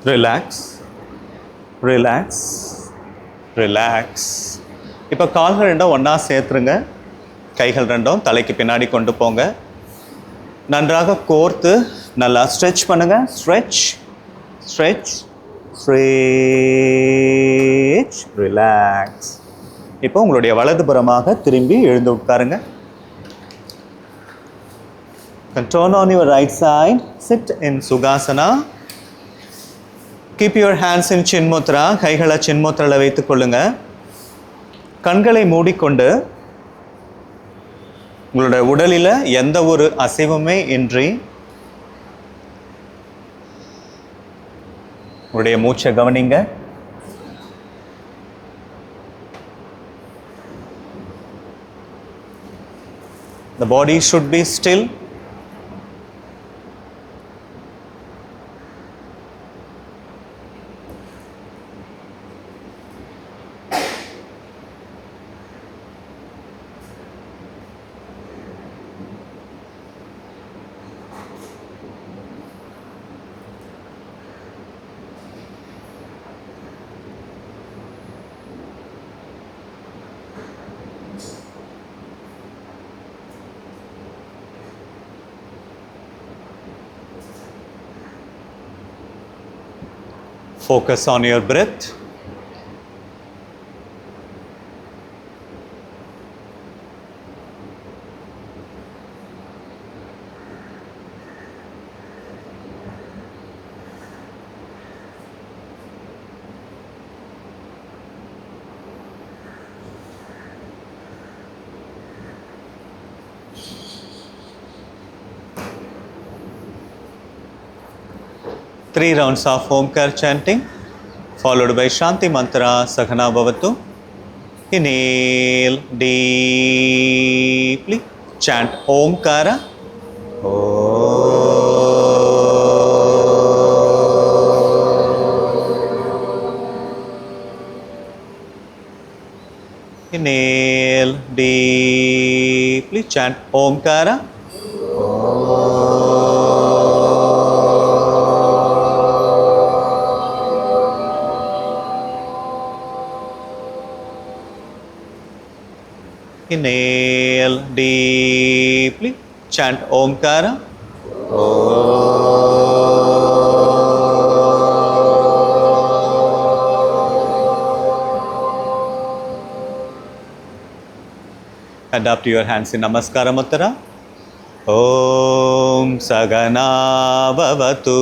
Relax, relax, relax. இப்போ கால்கள் ரெண்டும் ஒன்றா சேர்த்துருங்க. கைகள் ரெண்டும் தலைக்கு பின்னாடி கொண்டு போங்க. நன்றாக கோர்த்து நல்லா ஸ்ட்ரெச் பண்ணுங்க. Stretch, stretch, stretch, relax. இப்போ உங்களுடைய வலதுபுறமாக திரும்பி எழுந்து உட்காருங்க. Turn on your right side. Sit in Sukhasana. Keep your hands in Chin Mudra. கைகளை சின் முத்ரால வைத்துக் கொள்ளுங்க. கண்களை மூடிக்கொண்டு உங்களுடைய உடலில் எந்த ஒரு அசைவுமே இன்றி உங்களுடைய மூச்சை கவனிங்க. The body should be still. Focus on your breath. Three rounds of Omkar chanting, followed by Shanti Mantra Saghana Bhavatu. Inhale deeply. Chant Omkara. Inhale deeply. Chant Omkara. Inhale deeply. Chant Omkara. Adapt your hands in Namaskara Mudra. Om Sagana Bhavatu.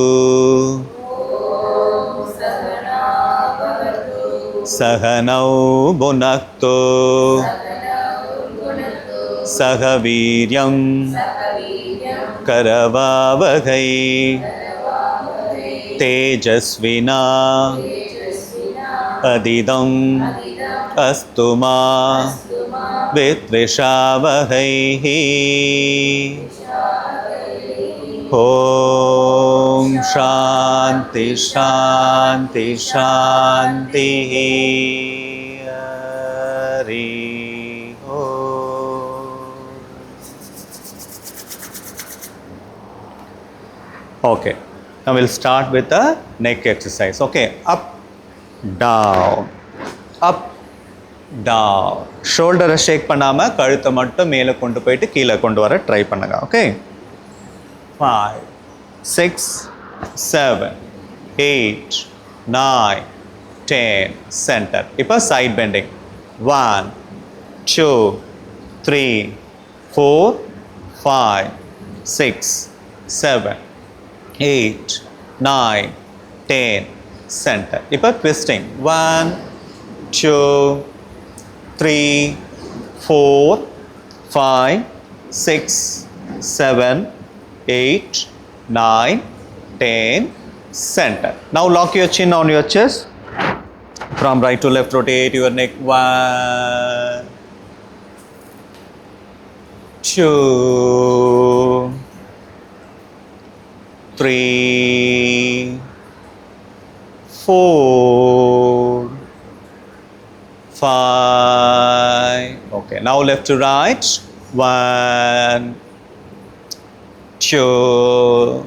Sahanau Bhunaktu. Sahaviryam Karavavagai Tejasvina Adidam Astuma Vitvishavagai. Om Shanti Shanti Shanti. Hari. Okay, now we'll start with the neck exercise. Okay, up, down, up, down. Shoulder shake பண்ணாம கழுத்தை மட்டும் மேலே கொண்டு போயிட்டு கீழே கொண்டு வர try பண்ணுங்க. Okay, 5, 6, 7, 8, 9, 10, center. இப்போ side bending. 1, 2, 3, 4, 5, 6, 7, 8, 9, 10, center. இப்போ twisting. 1, 2, 3, 4, 5, 6, 7, 8, 9, 10, center. Now lock your chin on your chest. From right to left, rotate your neck. 1, 2, 3, 4, 5. Okay, now left to right. 1, 2,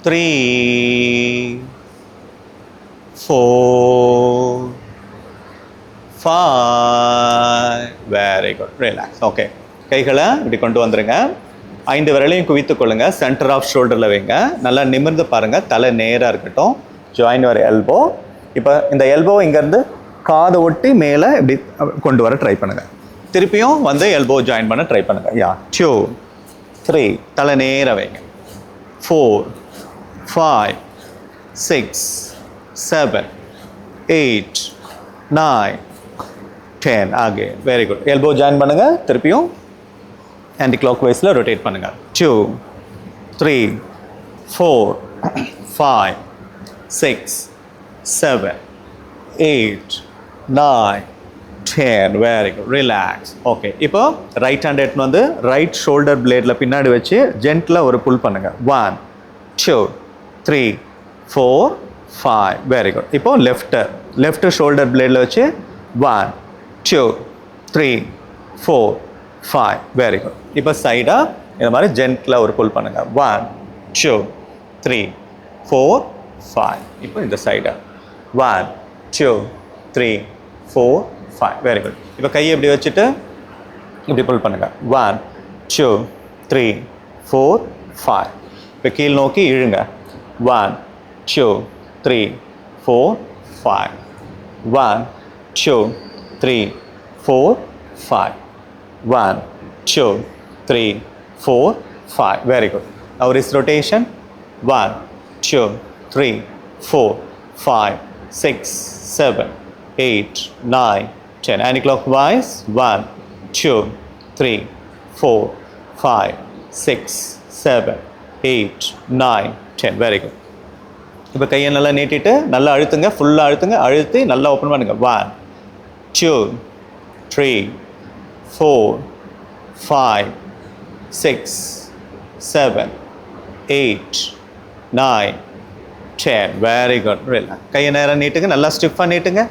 3, 4 5 very good relax okay கைகளை இப்படி கொண்டு வந்துருங்க 5 விரலையும் குவித்துக் கொள்ளுங்க centre of ஷோல்டரில் வைங்க நல்லா நிமிர்ந்து பாருங்க தலை நேராக இருக்கட்டும் ஜாயின் யுவர் எல்போ இப்போ இந்த எல்போ இங்கேருந்து காதை ஒட்டி மேலே இப்படி கொண்டு வர ட்ரை பண்ணுங்க திருப்பியும் வந்து எல்போ ஜாயின் பண்ண ட்ரை பண்ணுங்க யா 2 3 தலை நேராக வைங்க 4 5 6 7 8 9 10 Aake very good elbow join பண்ணுங்க திருப்பியும் ஆன்டி கிளாக் வைஸில் ரொட்டேட் பண்ணுங்க 2 3 4 5 6 7 8 9 10 வெரி குட் ரிலாக்ஸ் ஓகே இப்போ ரைட் ஹேண்ட் எடுத்து வந்து ரைட் ஷோல்டர் பிளேடில் பின்னாடி வச்சு ஜென்டிலாக ஒரு புல் பண்ணுங்க 1 2 3 4 5 வெரி குட் இப்போ லெஃப்ட் ஷோல்டர் பிளேடில் வச்சு 1 2 3 4 5 வெரி குட் இப்போ சைடாக இந்த மாதிரி ஜென்டிலாக ஒரு புல் பண்ணுங்க 1 2 3 4 5 இப்போ இந்த சைடாக 1 2 3 4 5 வெரி குட் இப்போ கையை இப்படி வச்சுட்டு இப்படி புல் பண்ணுங்க 1 2 3 4 5 இப்போ கீழ் நோக்கி இழுங்க 1 2 3 4 5 1 2 3 4 5 1 2 3 4 5 very good now wrist rotation 1 2 3 4 5 6 7 8 9 10 anti-clockwise 1 2 3 4 5 6 7 8 9 10 very good இப்போ கையை நல்லா நீட்டிட்டு நல்லா அழுத்துங்க ஃபுல்லாக அழுத்தி நல்லா ஓப்பன் பண்ணுங்க 1 2 3 4 5 6 7 8 9 10 வெரி குட் ரிலாக்ஸ் கையை நேரம் நீட்டுங்க நல்லா ஸ்டிஃபாக நீட்டுங்க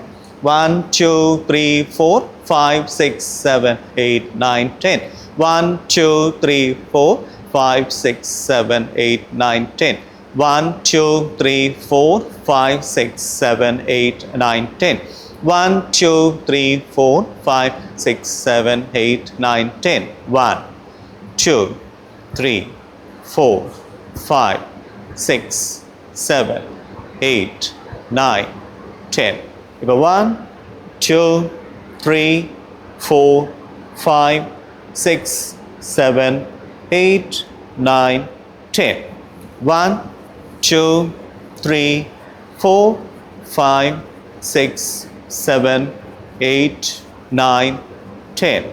1 2 3 4 5 6 7 8 9 10 1 2 3 4 5 6 7 8 9 10 1 2 3 4 5 6 7 8 9 10 1 2 3 4 5 6 7 8 9 10 1 2 3 4 5 6 7 8 9 10 இப்போ 1 2 3 4 5 6 7 8 9 10 1 2 3 4 5 6 7 8 9 10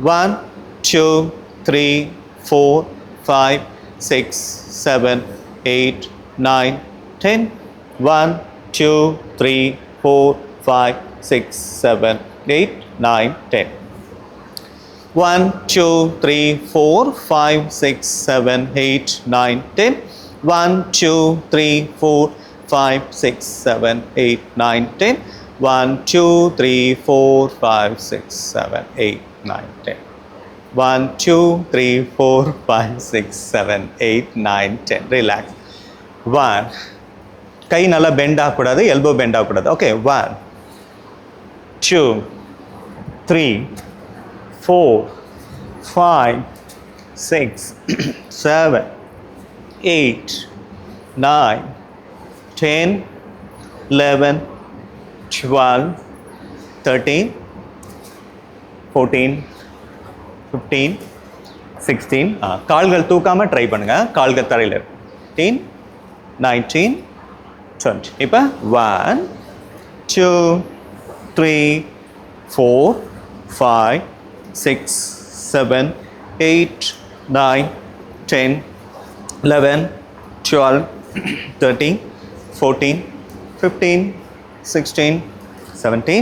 1 2 3 4 5 6 7 8 9 10 1 2 3 4 5 6 7 8 9 10 1 2 3 4 5 6 7 8 9 10 1 2 3 4 5 6 7 8 9 10 1 2 3 4 5 6 7 8 9 10 1 2 3 4 5 6 7 8 9 10 ரிலாக்ஸ் 1 கை நல்லா பெண்ட் ஆகக்கூடாது எல்போ பெண்ட் ஆகக்கூடாது ஓகே 1 2 3 4 5 6 7 8 9 10 11 12 13 14 15 16 கால்கள் தூக்காம ட்ரை பண்ணுங்க கால்கள் தரையில் இருக்கு 18 19 20 இப்போ 1 2 3 4 5 6 7 8 9 10 11 12 13 14 15 16 17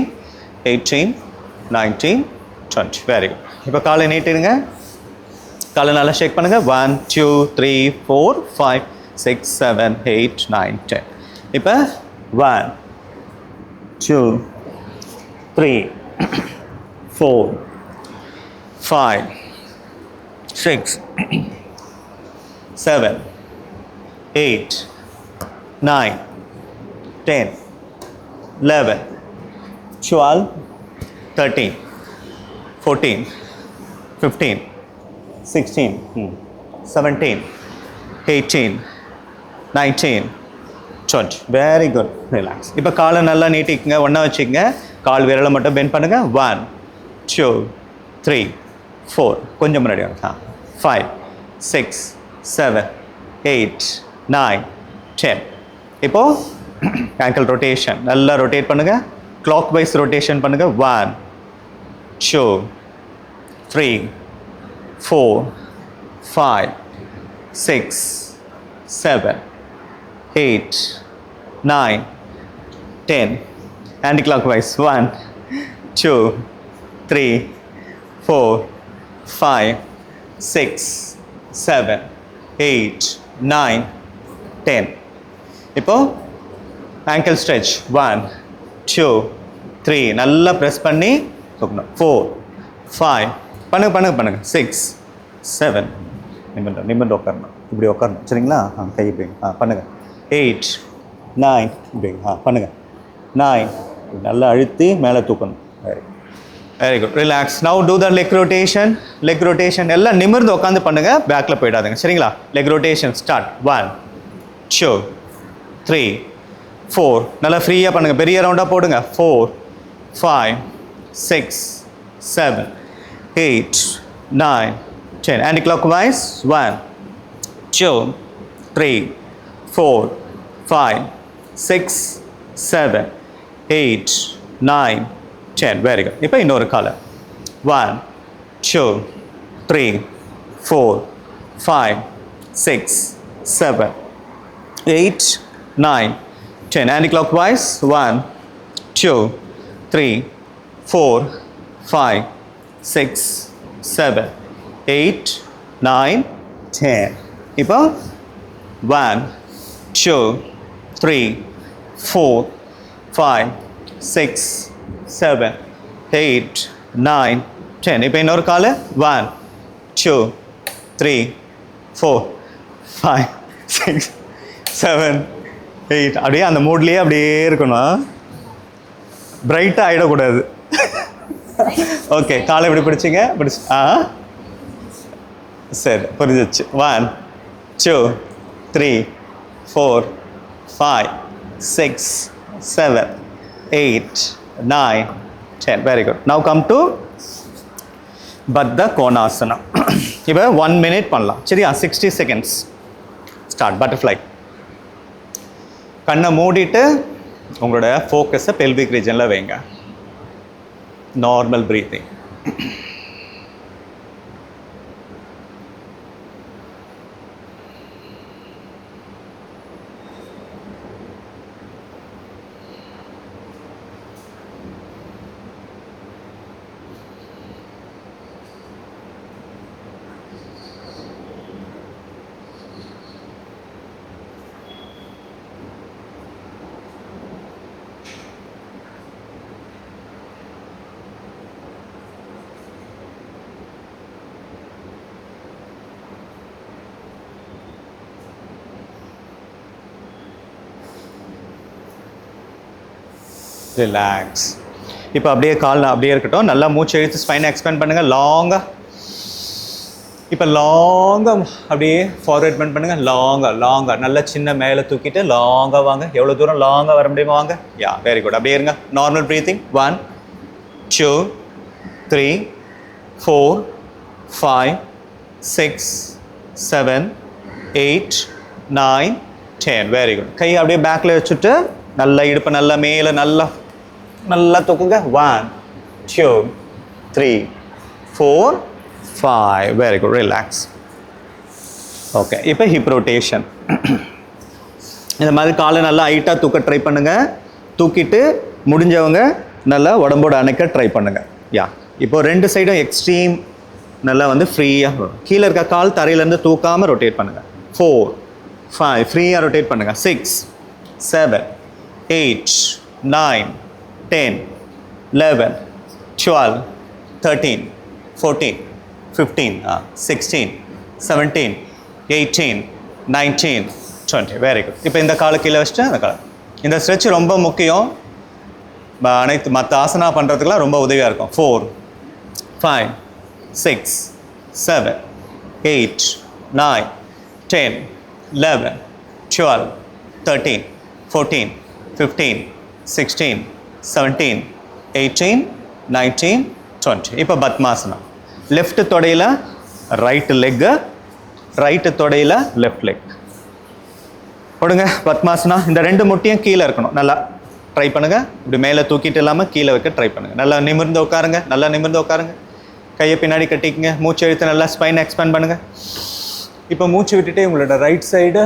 18 19 20 வெரி குட் இப்போ காலை நீட்டிடுங்க காலை நல்லா ஷேக் பண்ணுங்க 1 2 3 4 5 6 7 8 9 10 இப்போ 1 2 3 4 5 6 7 8 9 10 11, 12, 13, 14, 15, 16, 17, 18, 19, 20. Very good. Relax. இப்போ காலை நல்லா நீட்டிக்குங்க, ஒன்றா வச்சுக்கங்க. கால் விரலை மட்டும் பெண்ட் பண்ணுங்க. 1, 2, 3, 4. கொஞ்சம் முன்னாடி வாங்க. 5, 6, 7, 8, 9, 10. இப்போ ankle rotation நல்லா ரொட்டேட் பண்ணுங்க. clockwise rotation பண்ணுங்க. 1, 2, 3, 4, 5, 6, 7, 8, 9, 10. Anti-clockwise. 1, 2, 3, 4, 5, 6, 7, 8, 9, 10. இப்போ ankle stretch. 1, 2, 3. நல்லா ப்ரெஸ் பண்ணி தூக்கணும். 4, 5. பண்ணுங்க 6, 7. நிமிர்ந்து உட்காரணும். இப்படி உட்காரணும். சரிங்களா? கை இப்படி பண்ணுங்க. 8, 9. இப்படி பண்ணுங்க. 9. நல்லா அழுத்தி மேலே தூக்கணும். Very good. Relax. Now do the leg rotation. Leg rotation எல்லாம் நிமிர்ந்து உட்காந்து பண்ணுங்க. பேக்கில் போயிடாதுங்க. சரிங்களா? Leg rotation start. 1, 2, 3, 4. நல்லா ஃப்ரீயாக பண்ணுங்க. பெரிய ரவுண்டாக போடுங்க. 4, 5, 6, 7, 8, 9, 10. Anti clockwise. 1, 2, 3, 4, 5, 6, 7, 8, 9, 10. Very good. இப்போ இன்னொரு காலம். 1, 2, 3, 4, 5, 6, 7, 8, 9, 10. Anti-clockwise. 1, 2, 3, 4, 5, 6, 7, 8, 9, 10. இப்போ 1, 2, 3, 4, 5, 6, 7, 8, 9, 10. இப்போ இன்னொரு கால். 1, 2, 3, 4, 5, 6, 7, 8. அப்படியே அந்த மூட்லேயே அப்படியே இருக்கணும். பிரைட்டாக ஆகிடக்கூடாது. ஓகே, காலை இப்படி பிடிச்சிங்க. சரி, புரிஞ்சிச்சு. 1, 2, 3, 4, 5, 6, 7, 8, 9, 10. Very good. Now come to Baddha Konasana. இப்போ 1 minute பண்ணலாம். சரியா? 60 seconds. ஸ்டார்ட். பட்டர்ஃப்ளை. கண்ணை மூடிட்டு உங்களோட ஃபோக்கஸை பெல்விக் ரீஜனில் வைங்க. Normal breathing. ரிலாக்ஸ். இப்போ அப்படியே கால் அப்படியே இருக்கட்டும். நல்லா மூச்சு இழுத்து ஸ்பைனை எக்ஸ்பேண்ட் பண்ணுங்கள். லாங்காக. இப்போ லாங்காக அப்படியே ஃபார்வர்ட் பண்ணுங்கள். லாங்காக நல்லா சின்ன மேலே தூக்கிட்டு லாங்காக வாங்க. எவ்வளோ தூரம் லாங்காக வர முடியுமா வாங்க. யா, வெரி குட். அப்படியே இருங்க. Normal breathing. 1, 2, 3, 4, 5, 6, 7, 8, 9, 10. Very good. கை அப்படியே பேக்கில் வச்சுட்டு நல்லா இடுப்பு நல்லா மேலே நல்லா தூக்குங்க. 1, 2, 3, 4, 5. Very good. ரிலாக்ஸ். ஓகே, இப்போ ஹிப் ரொட்டேஷன். இந்த மாதிரி காலை நல்லா ஹைட்டாக தூக்க ட்ரை பண்ணுங்கள். தூக்கிட்டு முடிஞ்சவங்க நல்லா உடம்போட அணைக்க ட்ரை பண்ணுங்கள். யா, இப்போ 2 சைடும் எக்ஸ்ட்ரீம் நல்லா வந்து ஃப்ரீயாக வரும். கீழே இருக்க கால் தரையிலேருந்து தூக்காமல் ரொட்டேட் பண்ணுங்கள். 4, 5. ஃப்ரீயாக ரொட்டேட் பண்ணுங்கள். 6, 7, 8, 9, 10, 11, 12, 13, 14, 15, 16, 17, 18, 19, 20. Very good. இப்போ இந்த காலை கீழே வச்சுட்டு அந்த காலை. இந்த ஸ்ட்ரெச் ரொம்ப முக்கியம். அனைத்து மற்ற ஆசனா பண்ணுறதுக்குலாம் ரொம்ப உதவியாக இருக்கும். 4 5 6 7 8 9 10 11 12 13 14 15 16 17 18 19 20. இப்போ பத்மாசனம். லெஃப்ட் தொடையில் ரைட்டு லெக்கு, ரைட்டு தொடையில் லெஃப்ட் லெக் போடுங்க. பத்மாசனா. இந்த 2 முட்டியும் கீழே இருக்கணும். நல்லா ட்ரை பண்ணுங்கள். இப்படி மேலே தூக்கிட்டு இல்லாமல் கீழே வைக்க ட்ரை பண்ணுங்கள். நல்லா நிமிர்ந்து உட்காருங்க. நல்லா நிமிர்ந்து உட்காருங்க. கையை பின்னாடி கட்டிக்கங்க. மூச்சு எழுத்து நல்லா ஸ்பைனை எக்ஸ்பேண்ட் பண்ணுங்கள். இப்போ மூச்சு விட்டுட்டு உங்களோட ரைட் சைடு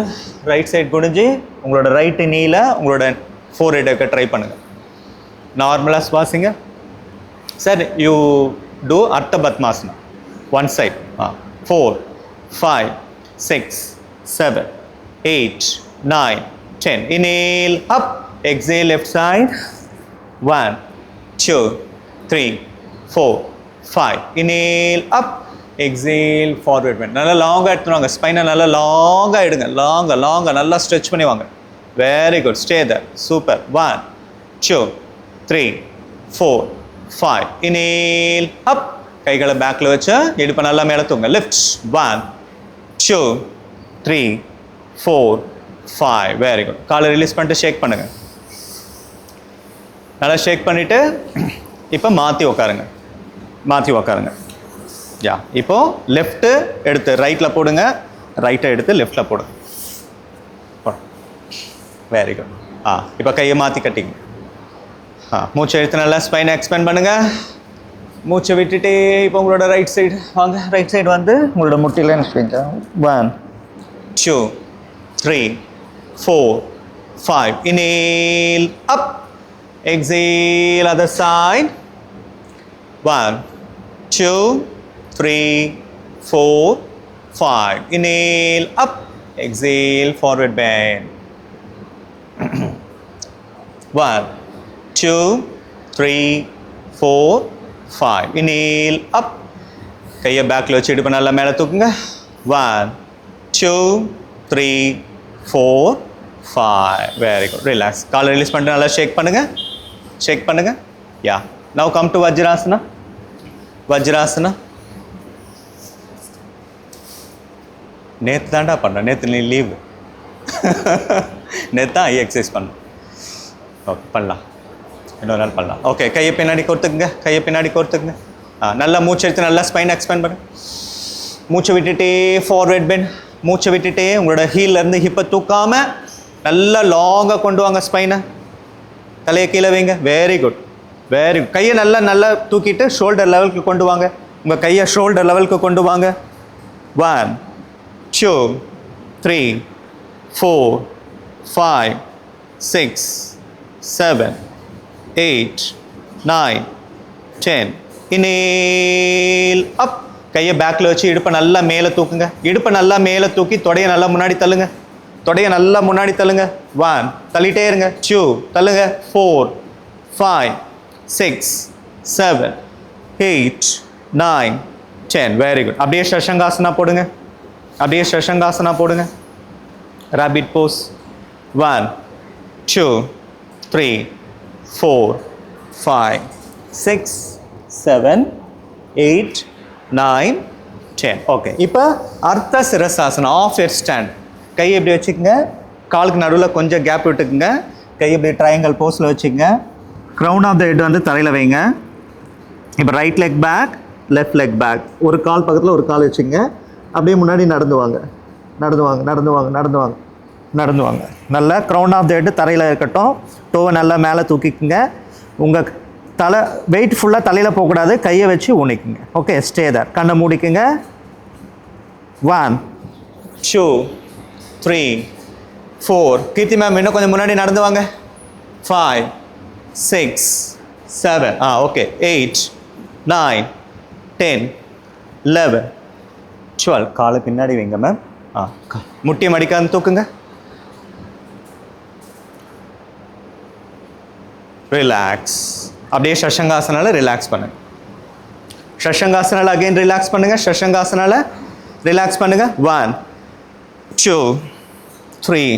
குனிஞ்சு உங்களோட ரைட்டு நீல உங்களோட ஃபோர் ஹெட் வைக்க ட்ரை பண்ணுங்கள். நார்மலாக சுவாசிங்க. சார் யூ டூ அர்த்த பத்மாசனா. One side. 4 5 6 7 8 9 10. Inhale up, exhale left side. 1 2 3 4 5. Inhale up, exhale forward bend. நல்லா லாங்காக எடுத்துவாங்க. ஸ்பைனை நல்லா லாங்காக எடுங்க. லாங்காக நல்லா ஸ்ட்ரெச் பண்ணி வாங்க. Very good. Stay there. Super. 1 2 3 4 5. Inhale up. கைகளை பேக்கில் வச்சு இடுப்பை நல்லா மேலே தூங்க. லிஃப்ட். 1 2 3 4 5. Very good. காலை ரிலீஸ் பண்ணிட்டு ஷேக் பண்ணுங்க. நல்லா ஷேக் பண்ணிவிட்டு இப்போ மாற்றி உக்காருங்க. யா. இப்போது லெஃப்ட்டு எடுத்து ரைட்டில் போடுங்க, ரைட்டை எடுத்து லெஃப்டில் போடுங்க. Very good. இப்போ கையை மாற்றி கட்டிங்க. மூச்சை எடுத்து நல்லா ஸ்பைனை எக்ஸ்பேண்ட் பண்ணுங்கள். மூச்சை விட்டுட்டே இப்போ உங்களோட ரைட் சைடு வாங்க. ரைட் சைடு வந்து உங்களோட முட்டியில் நினைச்சுங்க. 1 2 3 4 5. Inhale up, exhale other side. 1 2 3 4 5. Inhale up, exhale forward bend. 1 2 3 4 5. Inhale up. கையை பேக்கில் வச்சு இடுப்பு நல்லா மேலே தூக்குங்க. 1 2 3 4 5. Very good. ரிலாக்ஸ். காலை ரிலீஸ் பண்ணிட்டு நல்லா ஷேக் பண்ணுங்க. யா. நவ் கம் டு வஜ்ராசனா. நேற்று தாண்டா பண்ணேன். நேற்று நீ லீவு. நேற்று தான் எக்ஸசைஸ் பண்ணேன். ஓகே, பண்ணலாம். இன்னொரு நாள் பண்ணலாம். ஓகே, கையை பின்னாடி கோர்த்துக்குங்க. நல்லா மூச்சு எடுத்து நல்லா ஸ்பைன் எக்ஸ்பேண்ட் பண்ணு. மூச்சை விட்டுட்டே ஃபார்வர்ட் பெண்ட். மூச்சை விட்டுட்டே உங்களோட ஹீல்லேருந்து ஹிப்பை தூக்காமல் நல்லா லாங்காக கொண்டு வாங்க. ஸ்பைனை தலையை கீழே வைங்க. Very good. கையை நல்லா தூக்கிட்டு ஷோல்டர் லெவலுக்கு கொண்டு வாங்க. உங்கள் கையை ஷோல்டர் லெவலுக்கு கொண்டு வாங்க. 1 2 3 4 5 6 7 8 9 10. Inhale up. கையை பேக்கில் வச்சு இடுப்பை நல்லா மேலே தூக்குங்க. இடுப்பை நல்லா மேலே தூக்கி தொடையை நல்லா முன்னாடி தள்ளுங்க. 1 தள்ளிட்டே இருங்க. 2 தள்ளுங்க. 4 5 6 7 8 9 10. Very good. அப்படியே ஷஷங்காசனா போடுங்க. ராபிட் போஸ். 1 2 3 4 5 6 7 8 9 10. ஓகே, இப்போ அர்த்த சிரசாசனம். Of head stand. கையை இப்படி வச்சுக்கோங்க. காலுக்கு நடுவில் கொஞ்சம் கேப் விட்டுக்குங்க. கையை இப்படி ட்ரையாங்கல் போஸில் வச்சுக்கோங்க. க்ரௌன் ஆஃப் த ஹெட் வந்து தரையில் வைங்க. இப்போ right leg back, left leg back. ஒரு கால் பக்கத்தில் ஒரு கால் வச்சுங்க. அப்படியே முன்னாடி நடந்து வாங்க. நல்லா க்ரௌன் ஆஃப் த ஹெட் தரையில் இருக்கட்டும். டோவை நல்லா மேலே தூக்கிக்குங்க. உங்கள் தலை வெயிட் ஃபுல்லாக தலையில் போகக்கூடாது. கையை வச்சு ஊனிக்குங்க. Okay, stay there. கண்ணை மூடிக்குங்க. 1 2 3 4. கீர்த்தி மேம் இன்னும் கொஞ்சம் முன்னாடி நடந்து வாங்க. 5 6 7. ஓகே. 8 9 10 11 12. காலை பின்னாடி வைங்க மேம். முட்டியை மடிக்காது தூக்குங்க. ரிலாக்ஸ். அப்படியே ஷஷங்காசனால ரிலாக்ஸ் பண்ணுங்க. அகைன் ரிலாக்ஸ் பண்ணுங்க. ஷஷங்காசனால ரிலாக்ஸ் பண்ணுங்க. 1 2 3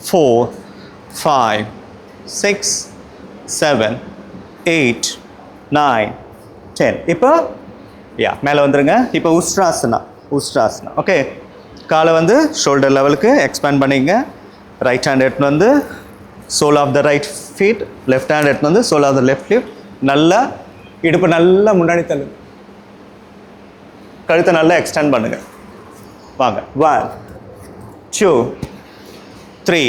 4 5 6 7 8 9 10. இப்போ மேலே வந்துருங்க. இப்போ உஸ்ட்ராசனா ஓகே. காலை வந்து ஷோல்டர் லெவலுக்கு எக்ஸ்பேண்ட் பண்ணிங்க. ரைட் ஹேண்ட் எடுத்துன்னு வந்து sole of the right feet, left hand எடுத்துன்னு வந்து sole of the left feet. நல்லா இடுப்பு நல்லா முன்னாடி தள்ளு, கழுத்தை நல்லா எக்ஸ்டெண்ட் பண்ணுங்க. வாங்க 1 2 3.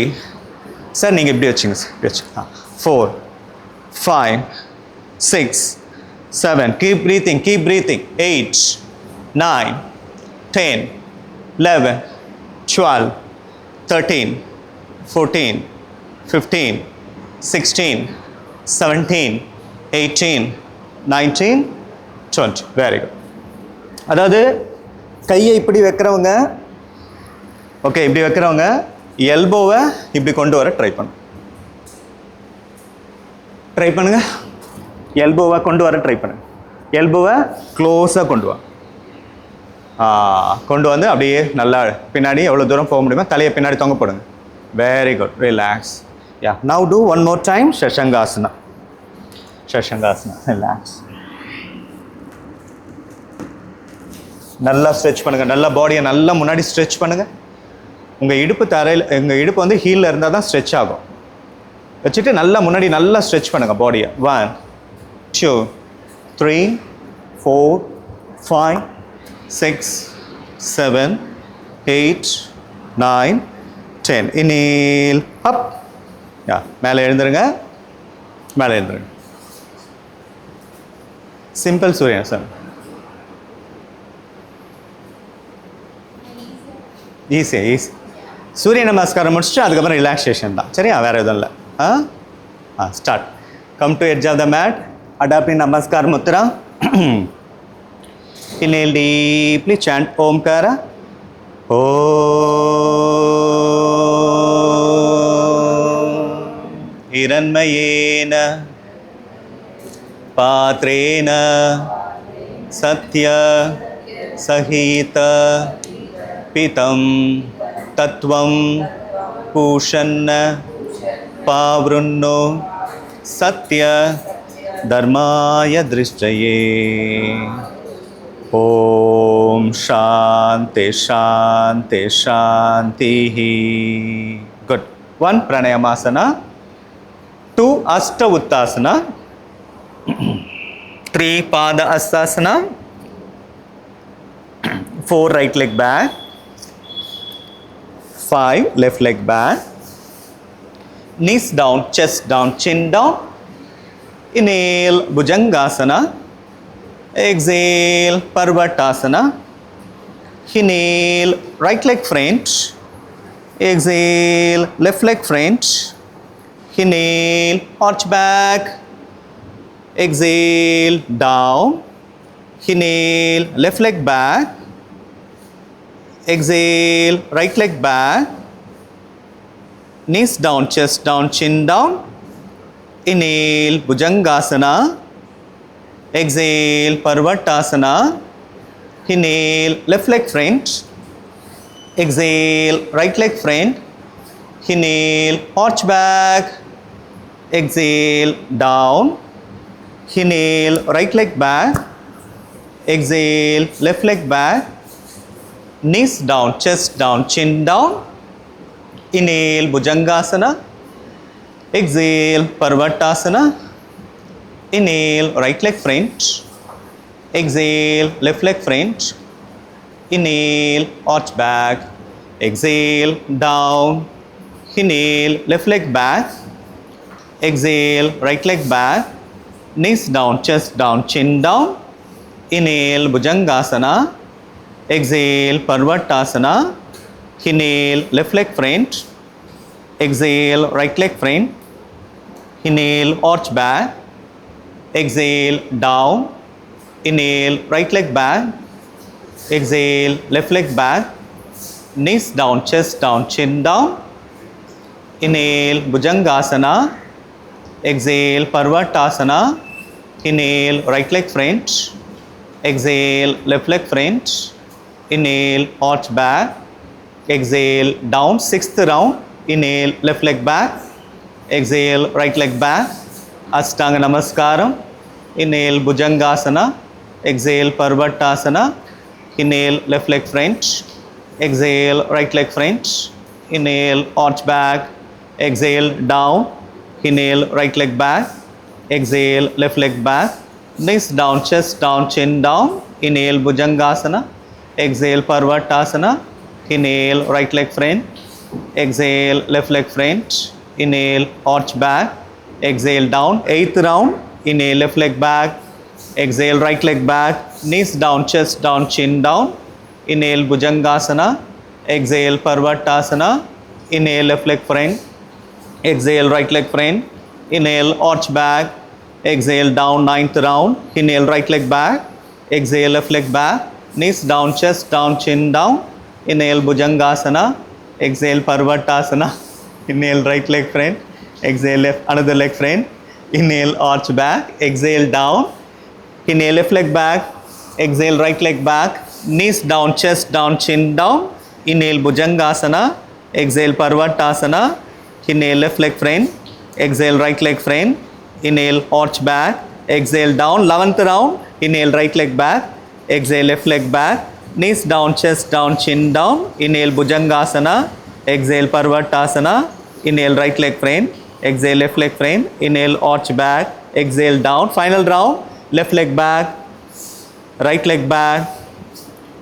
சார் நீங்கள் இப்படி வச்சுங்க சார், இப்படி வச்சுங்க. 4 5 6 7. Keep breathing. 8 9 10 11 12 13 14 15 16 17 18 19 20. Very good. அதாவது கையை இப்படி வைக்கிறவங்க, ஓகே, இப்படி வைக்கிறவங்க எல்போவை இப்படி கொண்டு வர ட்ரை பண்ணுங்க. எல்போவை கொண்டு வர ட்ரை பண்ணுங்க. எல்போவை க்ளோஸாக கொண்டு வந்து அப்படியே நல்லா பின்னாடி எவ்வளோ தூரம் போக முடியுமோ தலையை பின்னாடி தொங்க போடுங்க. Very good. Relax. Now do one more time. ஷஷங்காசனா. ரிலாக்ஸ். நல்லா ஸ்ட்ரெச் பண்ணுங்கள். நல்லா பாடியை நல்லா முன்னாடி ஸ்ட்ரெச் பண்ணுங்கள். உங்கள் இடுப்பு வந்து ஹீலில் இருந்தால் தான் ஸ்ட்ரெச் ஆகும். வச்சுட்டு நல்லா முன்னாடி நல்லா ஸ்ட்ரெச் பண்ணுங்கள் பாடியை. 1 2 3 4 5 6 7 8 9 10. inhale up. மேலே எழுந்துருங்க. சிம்பிள் சூரியன். ஈஸி. சூரிய நமஸ்காரம் முடிச்சுட்டு அதுக்கப்புறம் ரிலாக்ஸேஷன் தான். சரியா? வேறு எதுவும் இல்லை. Start. Come to edge of the mat. Adopting namaskar mudra. inhale deeply. chant omkara. hiranmayena patrena satya sahita pitam tatvam pushanna pavrunno satya dharmaya drishtaye. Om shanti shanti shantihi. Good. 1 pranayamasana, 2 asta uttasana, 3 pada astasana, 4 right leg back, 5 left leg back, knees down, chest down, chin down. Inhale Bhujangasana. Exhale Parvatasana. Inhale right leg front. Exhale left leg front. Inhale arch back. Exhale down. Inhale left leg back. Exhale right leg back. Knees down, chest down, chin down. Inhale Bhujangasana. Exhale Parvatasana. Inhale left leg front. Exhale right leg front. Inhale arch back. Exhale down. Inhale right leg back. Exhale left leg back. Knees down, chest down, chin down. Inhale Bhujangasana. Exhale Parvatasana. Inhale right leg front. Exhale left leg front. Inhale arch back. Exhale down. Inhale left leg back. Exhale right leg back. Knees down, chest down, chin down. Inhale Bhujangasana. Exhale Parvatasana. Inhale left leg front. Exhale right leg front. Inhale arch back. Exhale down. Inhale right leg back. Exhale left leg back. Knees down, chest down, chin down. Inhale Bhujangasana. Exhale Parvatasana. Inhale right leg front. Exhale left leg front. Inhale arch back. Exhale down, 6th round. Inhale left leg back. Exhale right leg back. Ashtanga Namaskaram. Inhale Bhujangasana. Exhale Parvatasana. Inhale left leg front. Exhale right leg front. Inhale arch back. Exhale down. Inhale right leg back. Exhale left leg back. Knees down, chest down, chin down. Inhale Bhujangasana. Exhale Parvatasana. Inhale right leg front. Exhale left leg front. Inhale arch back. Exhale down. Eighth round. Inhale left leg back. Exhale right leg back. Knees down, chest down, chin down. Inhale Bhujangasana. Exhale Parvatasana. Inhale left leg front. Exhale right leg front. Inhale arch back. Exhale down, ninth round. Inhale right leg back. Exhale left leg back. Knees down, chest down, chin down. Inhale Bhujangasana. Exhale Parvatasana. Inhale right leg front. Exhale left another leg front. Inhale arch back. Exhale down. Inhale left leg back. Exhale right leg back. Knees down, chest down, chin down. Inhale Bhujangasana. Exhale Parvatasana. Inhale left leg front. Exhale right leg front. Inhale arch back. Exhale down. 11th round. Inhale right leg back. Exhale left leg back. Knees down, chest down, chin down. Inhale Bhujangasana. Exhale Parvatasana. Inhale right leg front. Exhale left leg front. Inhale arch back. Exhale down. Final round. Left leg back. Right leg back.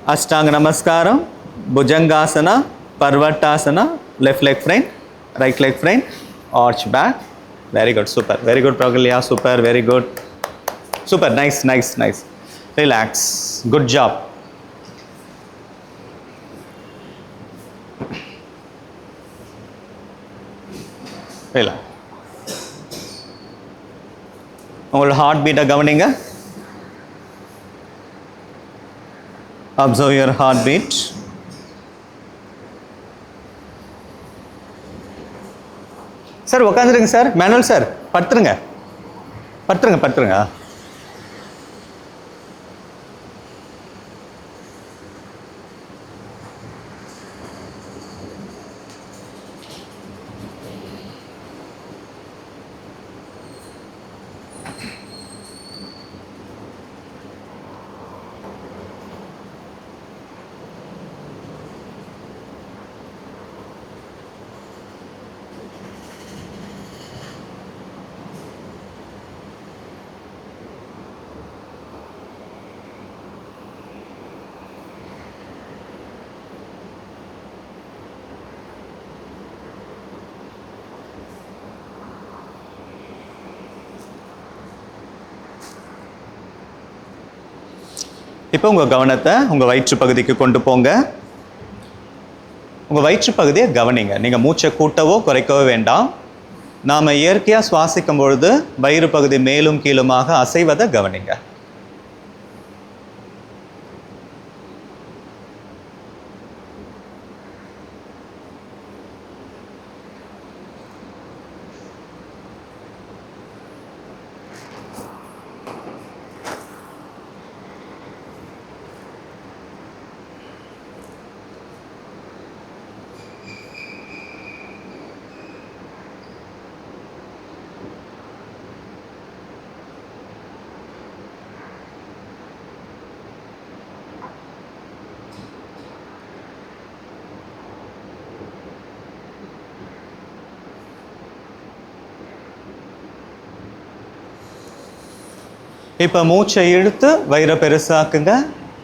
Ashtanga Namaskaram. Bhujangasana. Parvatasana. Left leg front. Right leg front. Arch back. Very good. Super. Very good, Pragalya. Super. Very good. Super. Nice, nice, nice. Relax. Good job. Relax. உங்களோட heart பீட்டை கவனிங்க. Observe your heart beat. Sir உட்காந்துருங்க sir. Manuel sir படுத்துருங்க, படுத்துருங்க, படுத்துருங்க. இப்போ உங்கள் கவனத்தை உங்கள் வயிற்று பகுதிக்கு கொண்டு போங்க. உங்கள் வயிற்று பகுதியை கவனிங்க. நீங்கள் மூச்சை கூட்டவோ குறைக்கவோ வேண்டாம். நாம் இயற்கையாக சுவாசிக்கும் பொழுது வயிறு பகுதி மேலும் கீழுமாக அசைவதை கவனிங்க. இப்போ மூச்சை இழுத்து வயிறை பெருசாக்குங்க.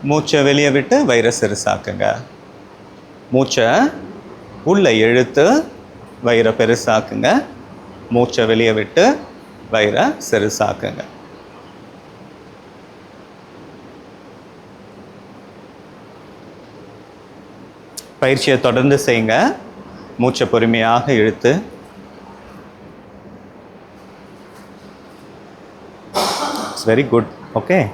மூச்சை வெளியே விட்டு வயிறை சிறுசாக்குங்க. மூச்சை உள்ளே இழுத்து வயிறை பெருசாக்குங்க. மூச்சை வெளியே விட்டு வயிறை சிறுசாக்குங்க. பயிற்சியை தொடர்ந்து செய்யுங்க. மூச்சை பொறுமையாக இழுத்து very good. Okay.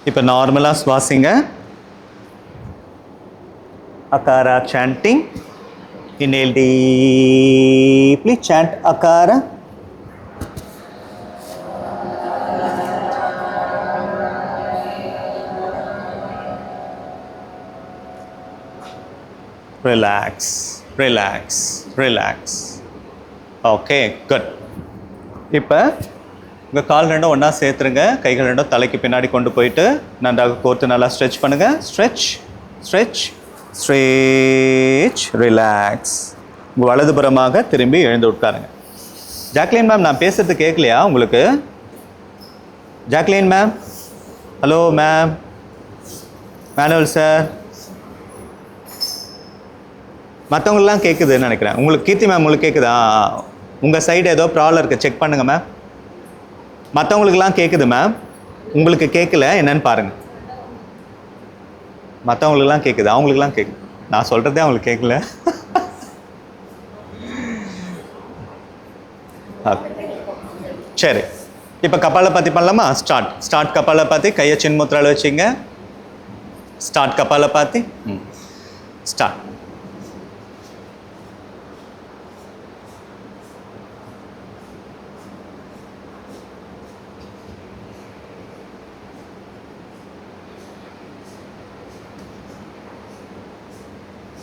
இப்போ நார்மலாக சுவாசிங்க. அகாரா chanting. Inhale deeply, chant akara. Relax, relax, relax. Okay, good. இப்போ உங்கள் கால் ரெண்டும் ஒன்றா சேர்த்துருங்க. கைகள் ரெண்டும் தலைக்கு பின்னாடி கொண்டு போயிட்டு நன்றாக கோர்த்து நல்லா ஸ்ட்ரெச் பண்ணுங்கள். Stretch, stretch, stretch, relax. உங்கள் வலதுபுறமாக திரும்பி எழுந்து உட்காருங்க. ஜாக்லின் மேம், நான் பேசுறது கேட்கலையா உங்களுக்கு? Jacqueline ma'am, hello ma'am. Manuel sir, மற்றவங்களெலாம் கேட்குதுன்னு நினைக்கிறேன். உங்களுக்கு கீர்த்தி மேம் உங்களுக்கு கேட்குதா? உங்கள் சைடு ஏதோ ப்ராப்ளம் இருக்குது, செக் பண்ணுங்கள் மேம். மற்றவங்களுக்கெல்லாம் கேட்குது மேம், உங்களுக்கு கேட்கல என்னன்னு பாருங்கள். மற்றவங்களுக்கெல்லாம் கேட்குது, அவங்களுக்குலாம் கேட்குது. நான் சொல்கிறதே அவங்களுக்கு கேட்கல. சரி, இப்போ கபாலபாதி பண்ணலாமா? ஸ்டார்ட் கபாலபாதி. கையை சின்முத்ரால வச்சுங்க. ஸ்டார்ட் கபாலபாதி. ஸ்டார்ட்.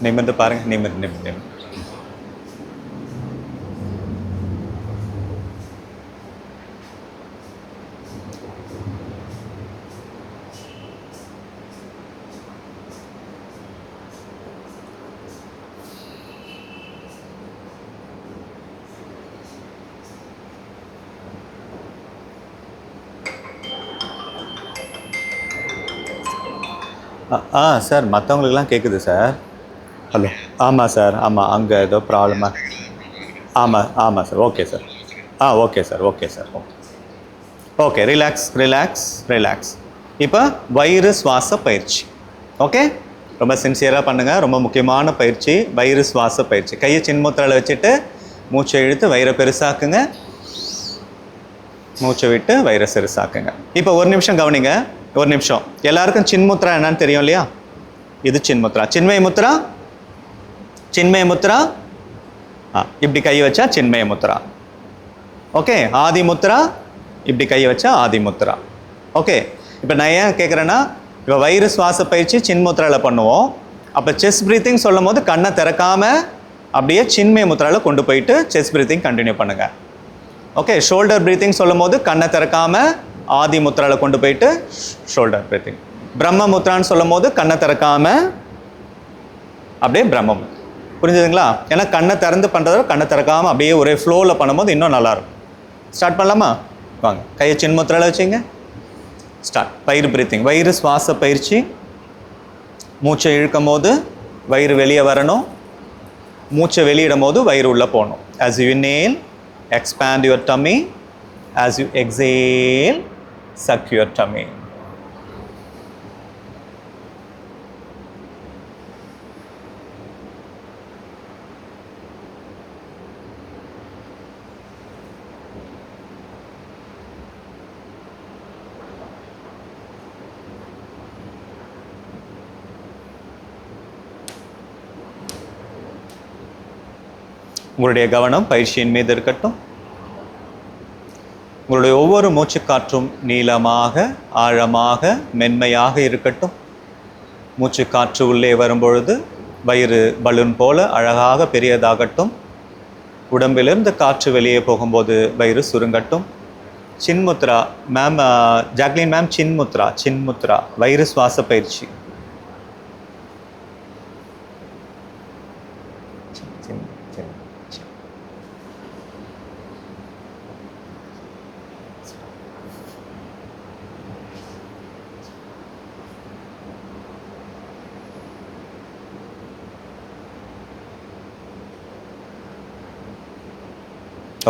நிமிர்ந்து பாருங்க. நிமிர்ந்து. சார், மற்றவங்களுக்கெல்லாம் கேட்குது சார். ஹலோ. ஆமாம் சார், ஆமாம், அங்கே ஏதோ ப்ராப்ளமா? ஆமாம் sir. Okay sir. Okay sir. Okay, relax. இப்போ வயிறு சுவாச பயிற்சி. ஓகே, ரொம்ப சின்சியராக பண்ணுங்கள். ரொம்ப முக்கியமான பயிற்சி வயிறு சுவாச பயிற்சி. கையை சின்முத்திரால வச்சுட்டு மூச்சை இழுத்து வயிறை பெருசாக்குங்க. மூச்சை விட்டு வயிறை சிறுசாக்குங்க. இப்போ ஒரு நிமிஷம் கவனிங்க. ஒரு நிமிஷம். எல்லாருக்கும் சின்முத்ரா என்னன்னு தெரியும் இல்லையா? இது சின்முத்ரா. சின்மய முத்ரா. இப்படி கை வச்சா சின்மய முத்ரா. ஓகே. ஆதி முத்ரா. இப்படி கை வச்சா ஆதி முத்ரா. ஓகே. இப்போ நான் ஏன் கேட்குறேன்னா, இப்போ வயிறு சுவாச பயிற்சி சின்முத்ராவில் பண்ணுவோம். அப்போ செஸ்ட் ப்ரீத்திங் சொல்லும் போது கண்ணை திறக்காமல் அப்படியே சின்மய முத்ராவில் கொண்டு போயிட்டு செஸ்ட் ப்ரீத்திங் கண்டினியூ பண்ணுங்கள். ஓகே. ஷோல்டர் ப்ரீத்திங் சொல்லும் போது கண்ணை திறக்காமல் ஆதி முத்ராவில் கொண்டு போயிட்டு ஷோல்டர் ப்ரீத்திங். பிரம்ம முத்ரான்னு சொல்லும் போது கண்ணை திறக்காமல் அப்படியே பிரம்மம். புரிஞ்சுதுங்களா? ஏன்னா கண்ணை திறந்து பண்ணுறத கண்ணை திறக்காமல் அப்படியே ஒரே ஃப்ளோவில் பண்ணும்போது இன்னும் நல்லாயிருக்கும். ஸ்டார்ட் பண்ணலாமா? வாங்க. கையை சின்முத்திரால வச்சுங்க. ஸ்டார்ட். வயிறு ப்ரீத்திங், வயிறு சுவாச பயிற்சி. மூச்சை இழுக்கும் போது வயிறு வெளியே வரணும். மூச்சை வெளியிடும் போது வயிறு உள்ளே போகணும். As you inhale, expand your tummy. As you exhale, suck your tummy. உங்களுடைய கவனம் பயிற்சியின் மீது இருக்கட்டும். உங்களுடைய ஒவ்வொரு மூச்சுக்காற்றும் நீளமாக, ஆழமாக, மென்மையாக இருக்கட்டும். மூச்சுக்காற்று உள்ளே வரும்பொழுது வயிறு பலூன் போல அழகாக பெரியதாகட்டும். உடம்பிலிருந்து காற்று வெளியே போகும்போது வயிறு சுருங்கட்டும். சின்முத்ரா மேம், ஜாக்லின் மேம், சின்முத்ரா வயிறு சுவாச பயிற்சி.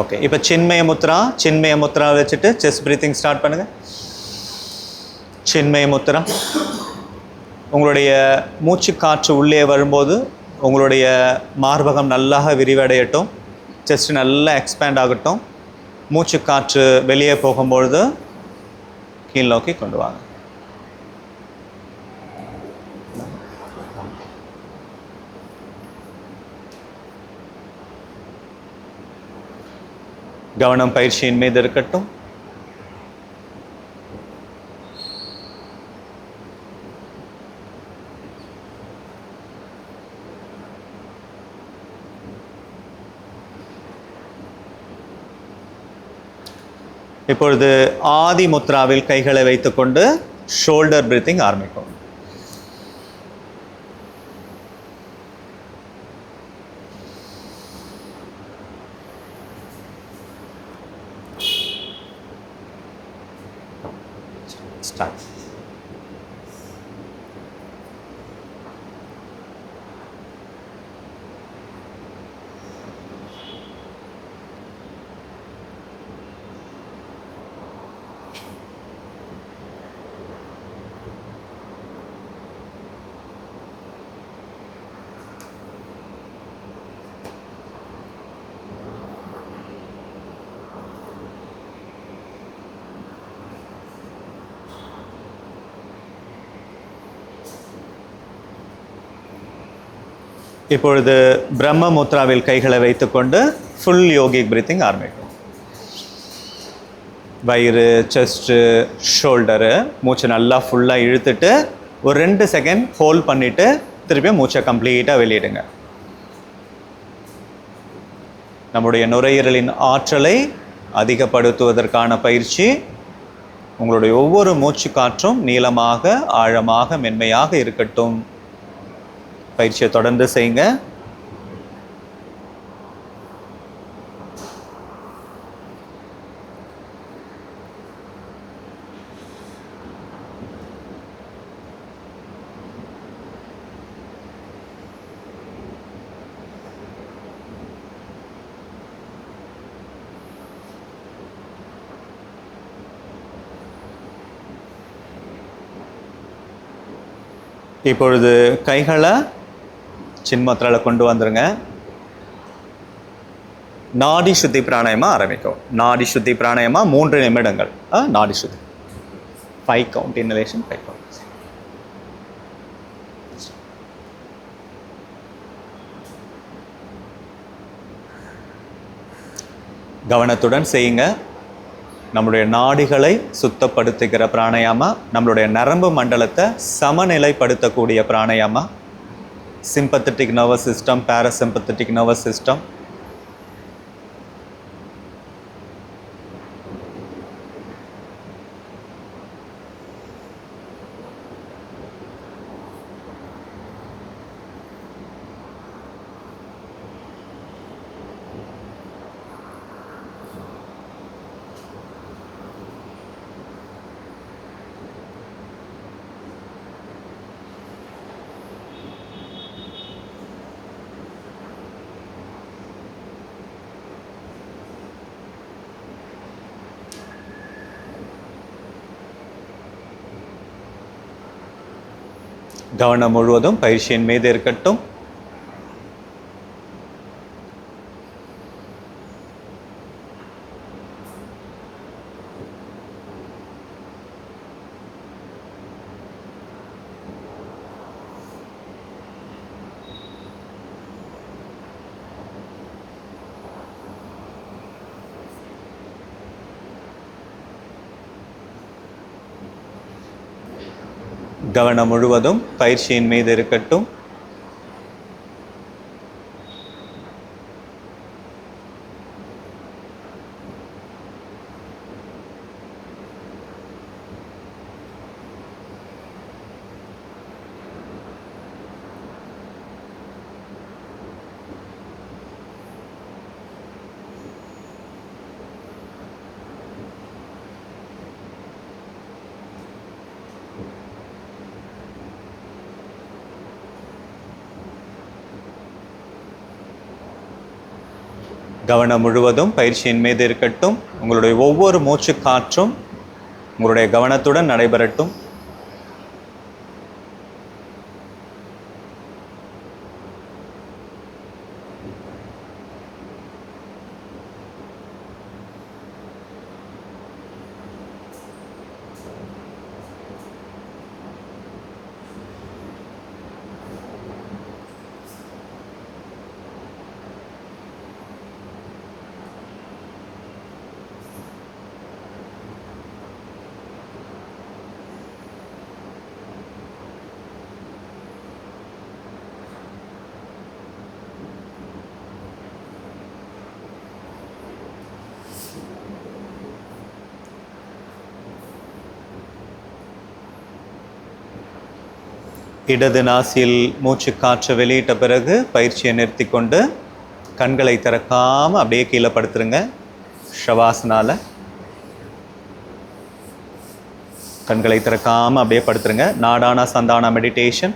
ஓகே. இப்போ சின்மய முத்ரா வச்சுட்டு செஸ்ட் ப்ரீத்திங் ஸ்டார்ட் பண்ணுங்க. சின்மய முத்ரா. உங்களுடைய மூச்சு காற்று உள்ளே வரும்போது உங்களுடைய மார்பகம் நல்லா விரிவடையட்டும். செஸ்ட் நல்லா எக்ஸ்பேண்ட் ஆகட்டும். மூச்சு காற்று வெளியே போகும்பொழுது கீழ் நோக்கி கொண்டு வாங்க. கவனம் பயிற்சியின் மீது இருக்கட்டும். இப்பொழுது ஆதி முத்ராவில் கைகளை வைத்துக்கொண்டு ஷோல்டர் பிரீத்திங் ஆரம்பிக்கும். Start. இப்பொழுது பிரம்ம முத்ராவில் கைகளை வைத்துக்கொண்டு ஃபுல் யோகிக் பிரீத்திங் ஆரம்பிக்கும். வயிறு, செஸ்ட்டு, ஷோல்டரு மூச்சை நல்லா ஃபுல்லாக இழுத்துட்டு ஒரு 2 செகண்ட் ஹோல்ட் பண்ணிவிட்டு திருப்பியும் மூச்சை கம்ப்ளீட்டாக வெளியிடுங்க. நம்முடைய நுரையீரலின் ஆற்றலை அதிகப்படுத்துவதற்கான பயிற்சி. உங்களுடைய ஒவ்வொரு மூச்சு காற்றும் நீளமாக, ஆழமாக, மென்மையாக இருக்கட்டும். பயிற்சியை தொடர்ந்து செய்யுங்க. இப்பொழுது கைகளை சின்மத்திரால கொண்டு வந்துருங்க. நாடி சுத்தி பிராணாயமா ஆரம்பிக்கும். நாடி சுத்தி பிராணாயமா 3 நிமிடங்கள். நாடி சுத்தி 5 கவுண்ட் இன்ஹலேஷன், 5 கவுண்ட். கவனத்துடன் செய்யுங்க. நம்மளுடைய நாடிகளை சுத்தப்படுத்துகிற பிராணாயாமா, நம்மளுடைய நரம்பு மண்டலத்தை சமநிலைப்படுத்தக்கூடிய பிராணாயாமா. Sympathetic nervous system, parasympathetic nervous system. கவனம் முழுவதும் பயிற்சியின் மீது இருக்கட்டும். கவனம் முழுவதும் பயிற்சியின் மீது இருக்கட்டும். கவனம் முழுவதும் பயிற்சியின் மீது இருக்கட்டும். உங்களுடைய ஒவ்வொரு மூச்சு காற்றும் உங்களுடைய கவனத்துடன் நடைபெறட்டும். இடது நாசியில் மூச்சு காற்று வெளியிட்ட பிறகு பயிற்சியை நிறுத்தி கொண்டு கண்களை திறக்காமல் அப்படியே கீழே படுத்துருங்க. ஷவாசனால கண்களை திறக்காமல் அப்படியே படுத்துருங்க. நாடானா சந்தானா meditation.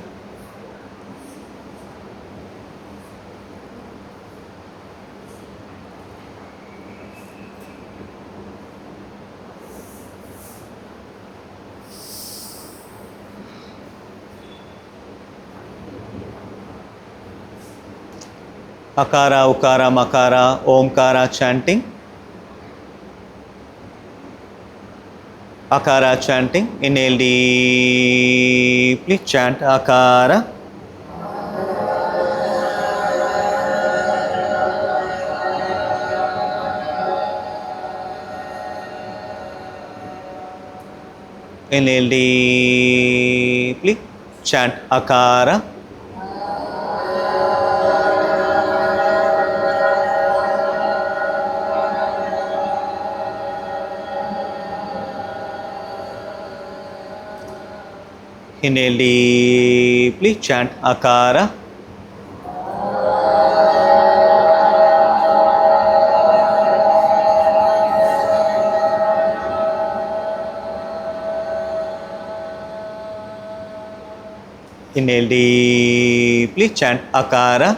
Akara, Ukara, Makara, Omkara chanting. Akara chanting. Inhale deeply. Chant Akara. Inhale deeply. Chant Akara. Inhale deeply, chant Akara. Inhale deeply, chant Akara.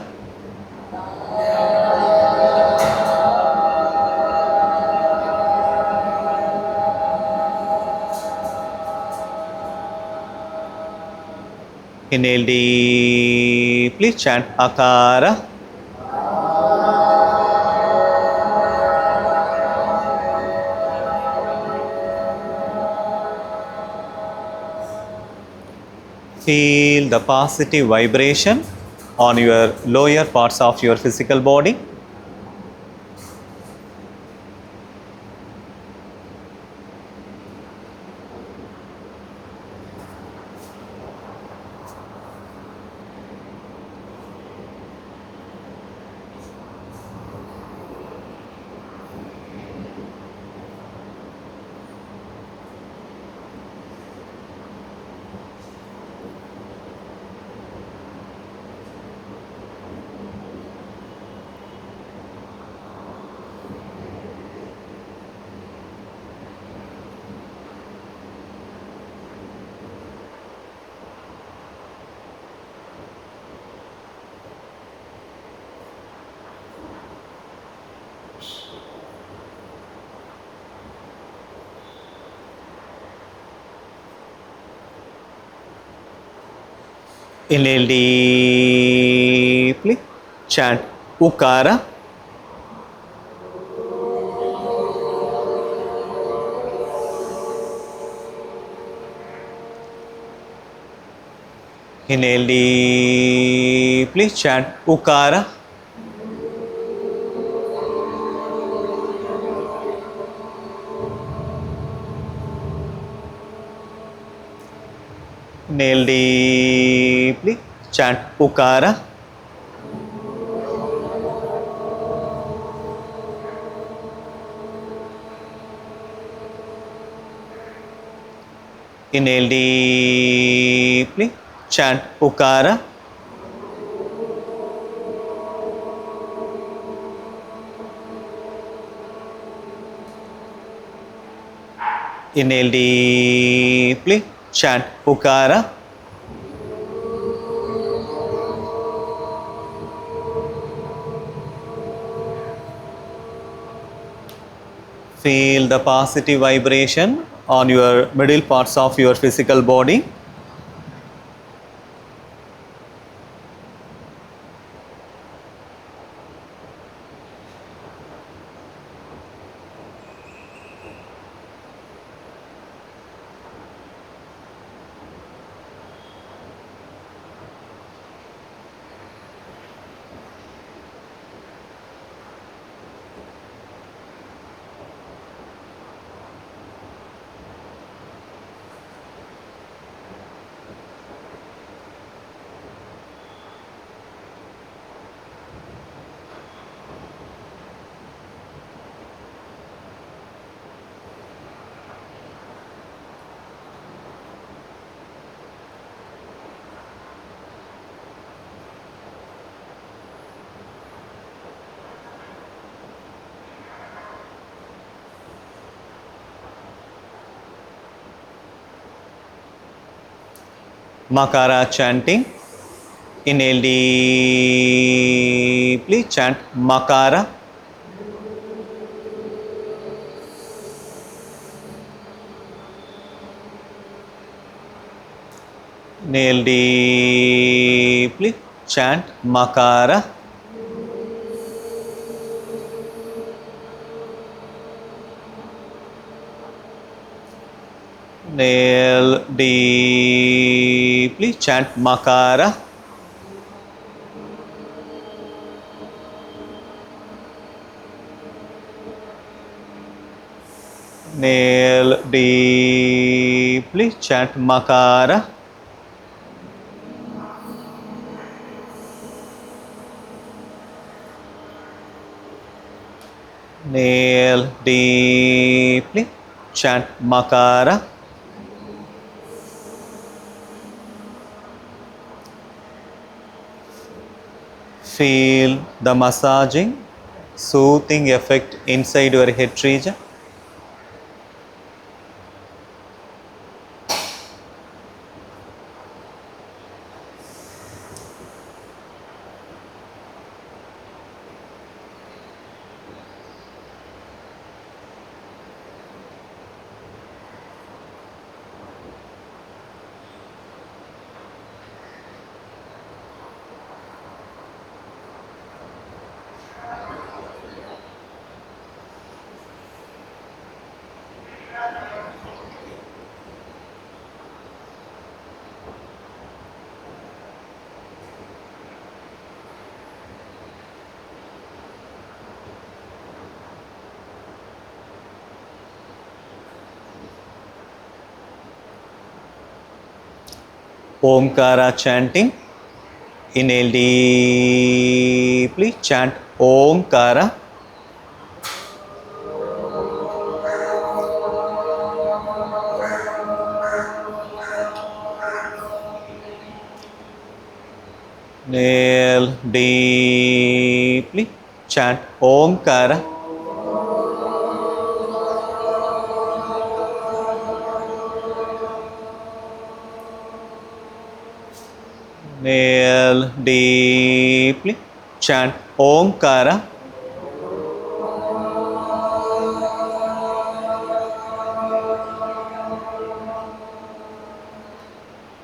Inhale deeply, chant Akara. Feel the positive vibration on your lower parts of your physical body. Inhale deeply, chant Ukara. Inhale deeply, chant Ukara. Inhale deeply, chant Ukara. Inhale deeply, chant Ukara. Inhale deeply, chant Ukara. Feel the positive vibration on your middle parts of your physical body. Makara chanting. Inhale deeply. Chant Makara. Inhale deeply. Chant Makara. Inhale deeply. Chant Makara. Inhale deeply. Chant Makara. Inhale deeply. Chant Makara. Feel the massaging, soothing effect inside your head region. Omkara chanting. Inhale deeply. Chant Omkara. Inhale deeply. Chant Omkara. Inhale deeply. Chant Omkara.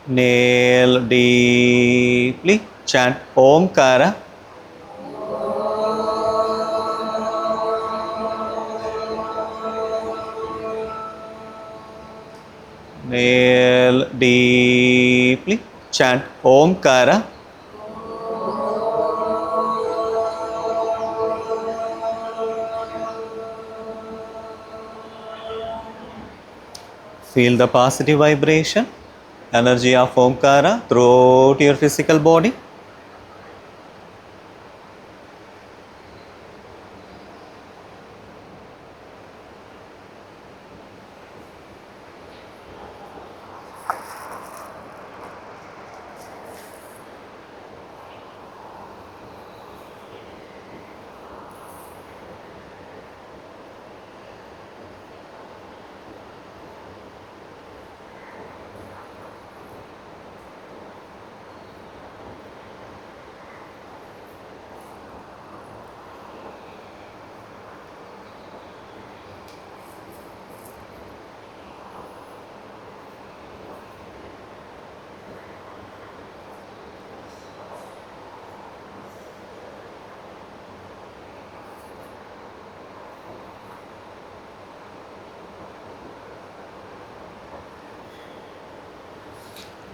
Inhale deeply. Chant Omkara. Inhale deeply. Chant Omkara. Feel the positive vibration, energy of Omkara throughout your physical body.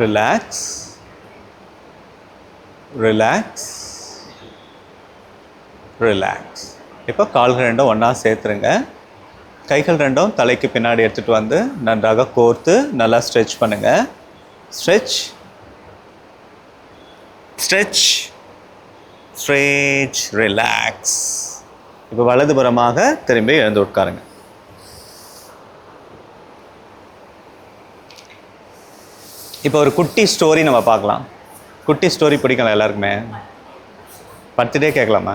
Relax, relax, relax. இப்போ கால்கள் ரெண்டும் ஒன்றா சேர்த்துருங்க. கைகள் ரெண்டும் தலைக்கு பின்னாடி எடுத்துகிட்டு வந்து நன்றாக கோர்த்து நல்லா ஸ்ட்ரெச் பண்ணுங்கள். Stretch, stretch, stretch, relax. இப்போ வலதுபுறமாக திரும்பி எழுந்து உட்காருங்க. இப்போ ஒரு குட்டி ஸ்டோரி நம்ம பார்க்கலாம். குட்டி ஸ்டோரி பிடிக்கலாம் எல்லாருக்குமே. பர்த்டே கேட்கலாமா?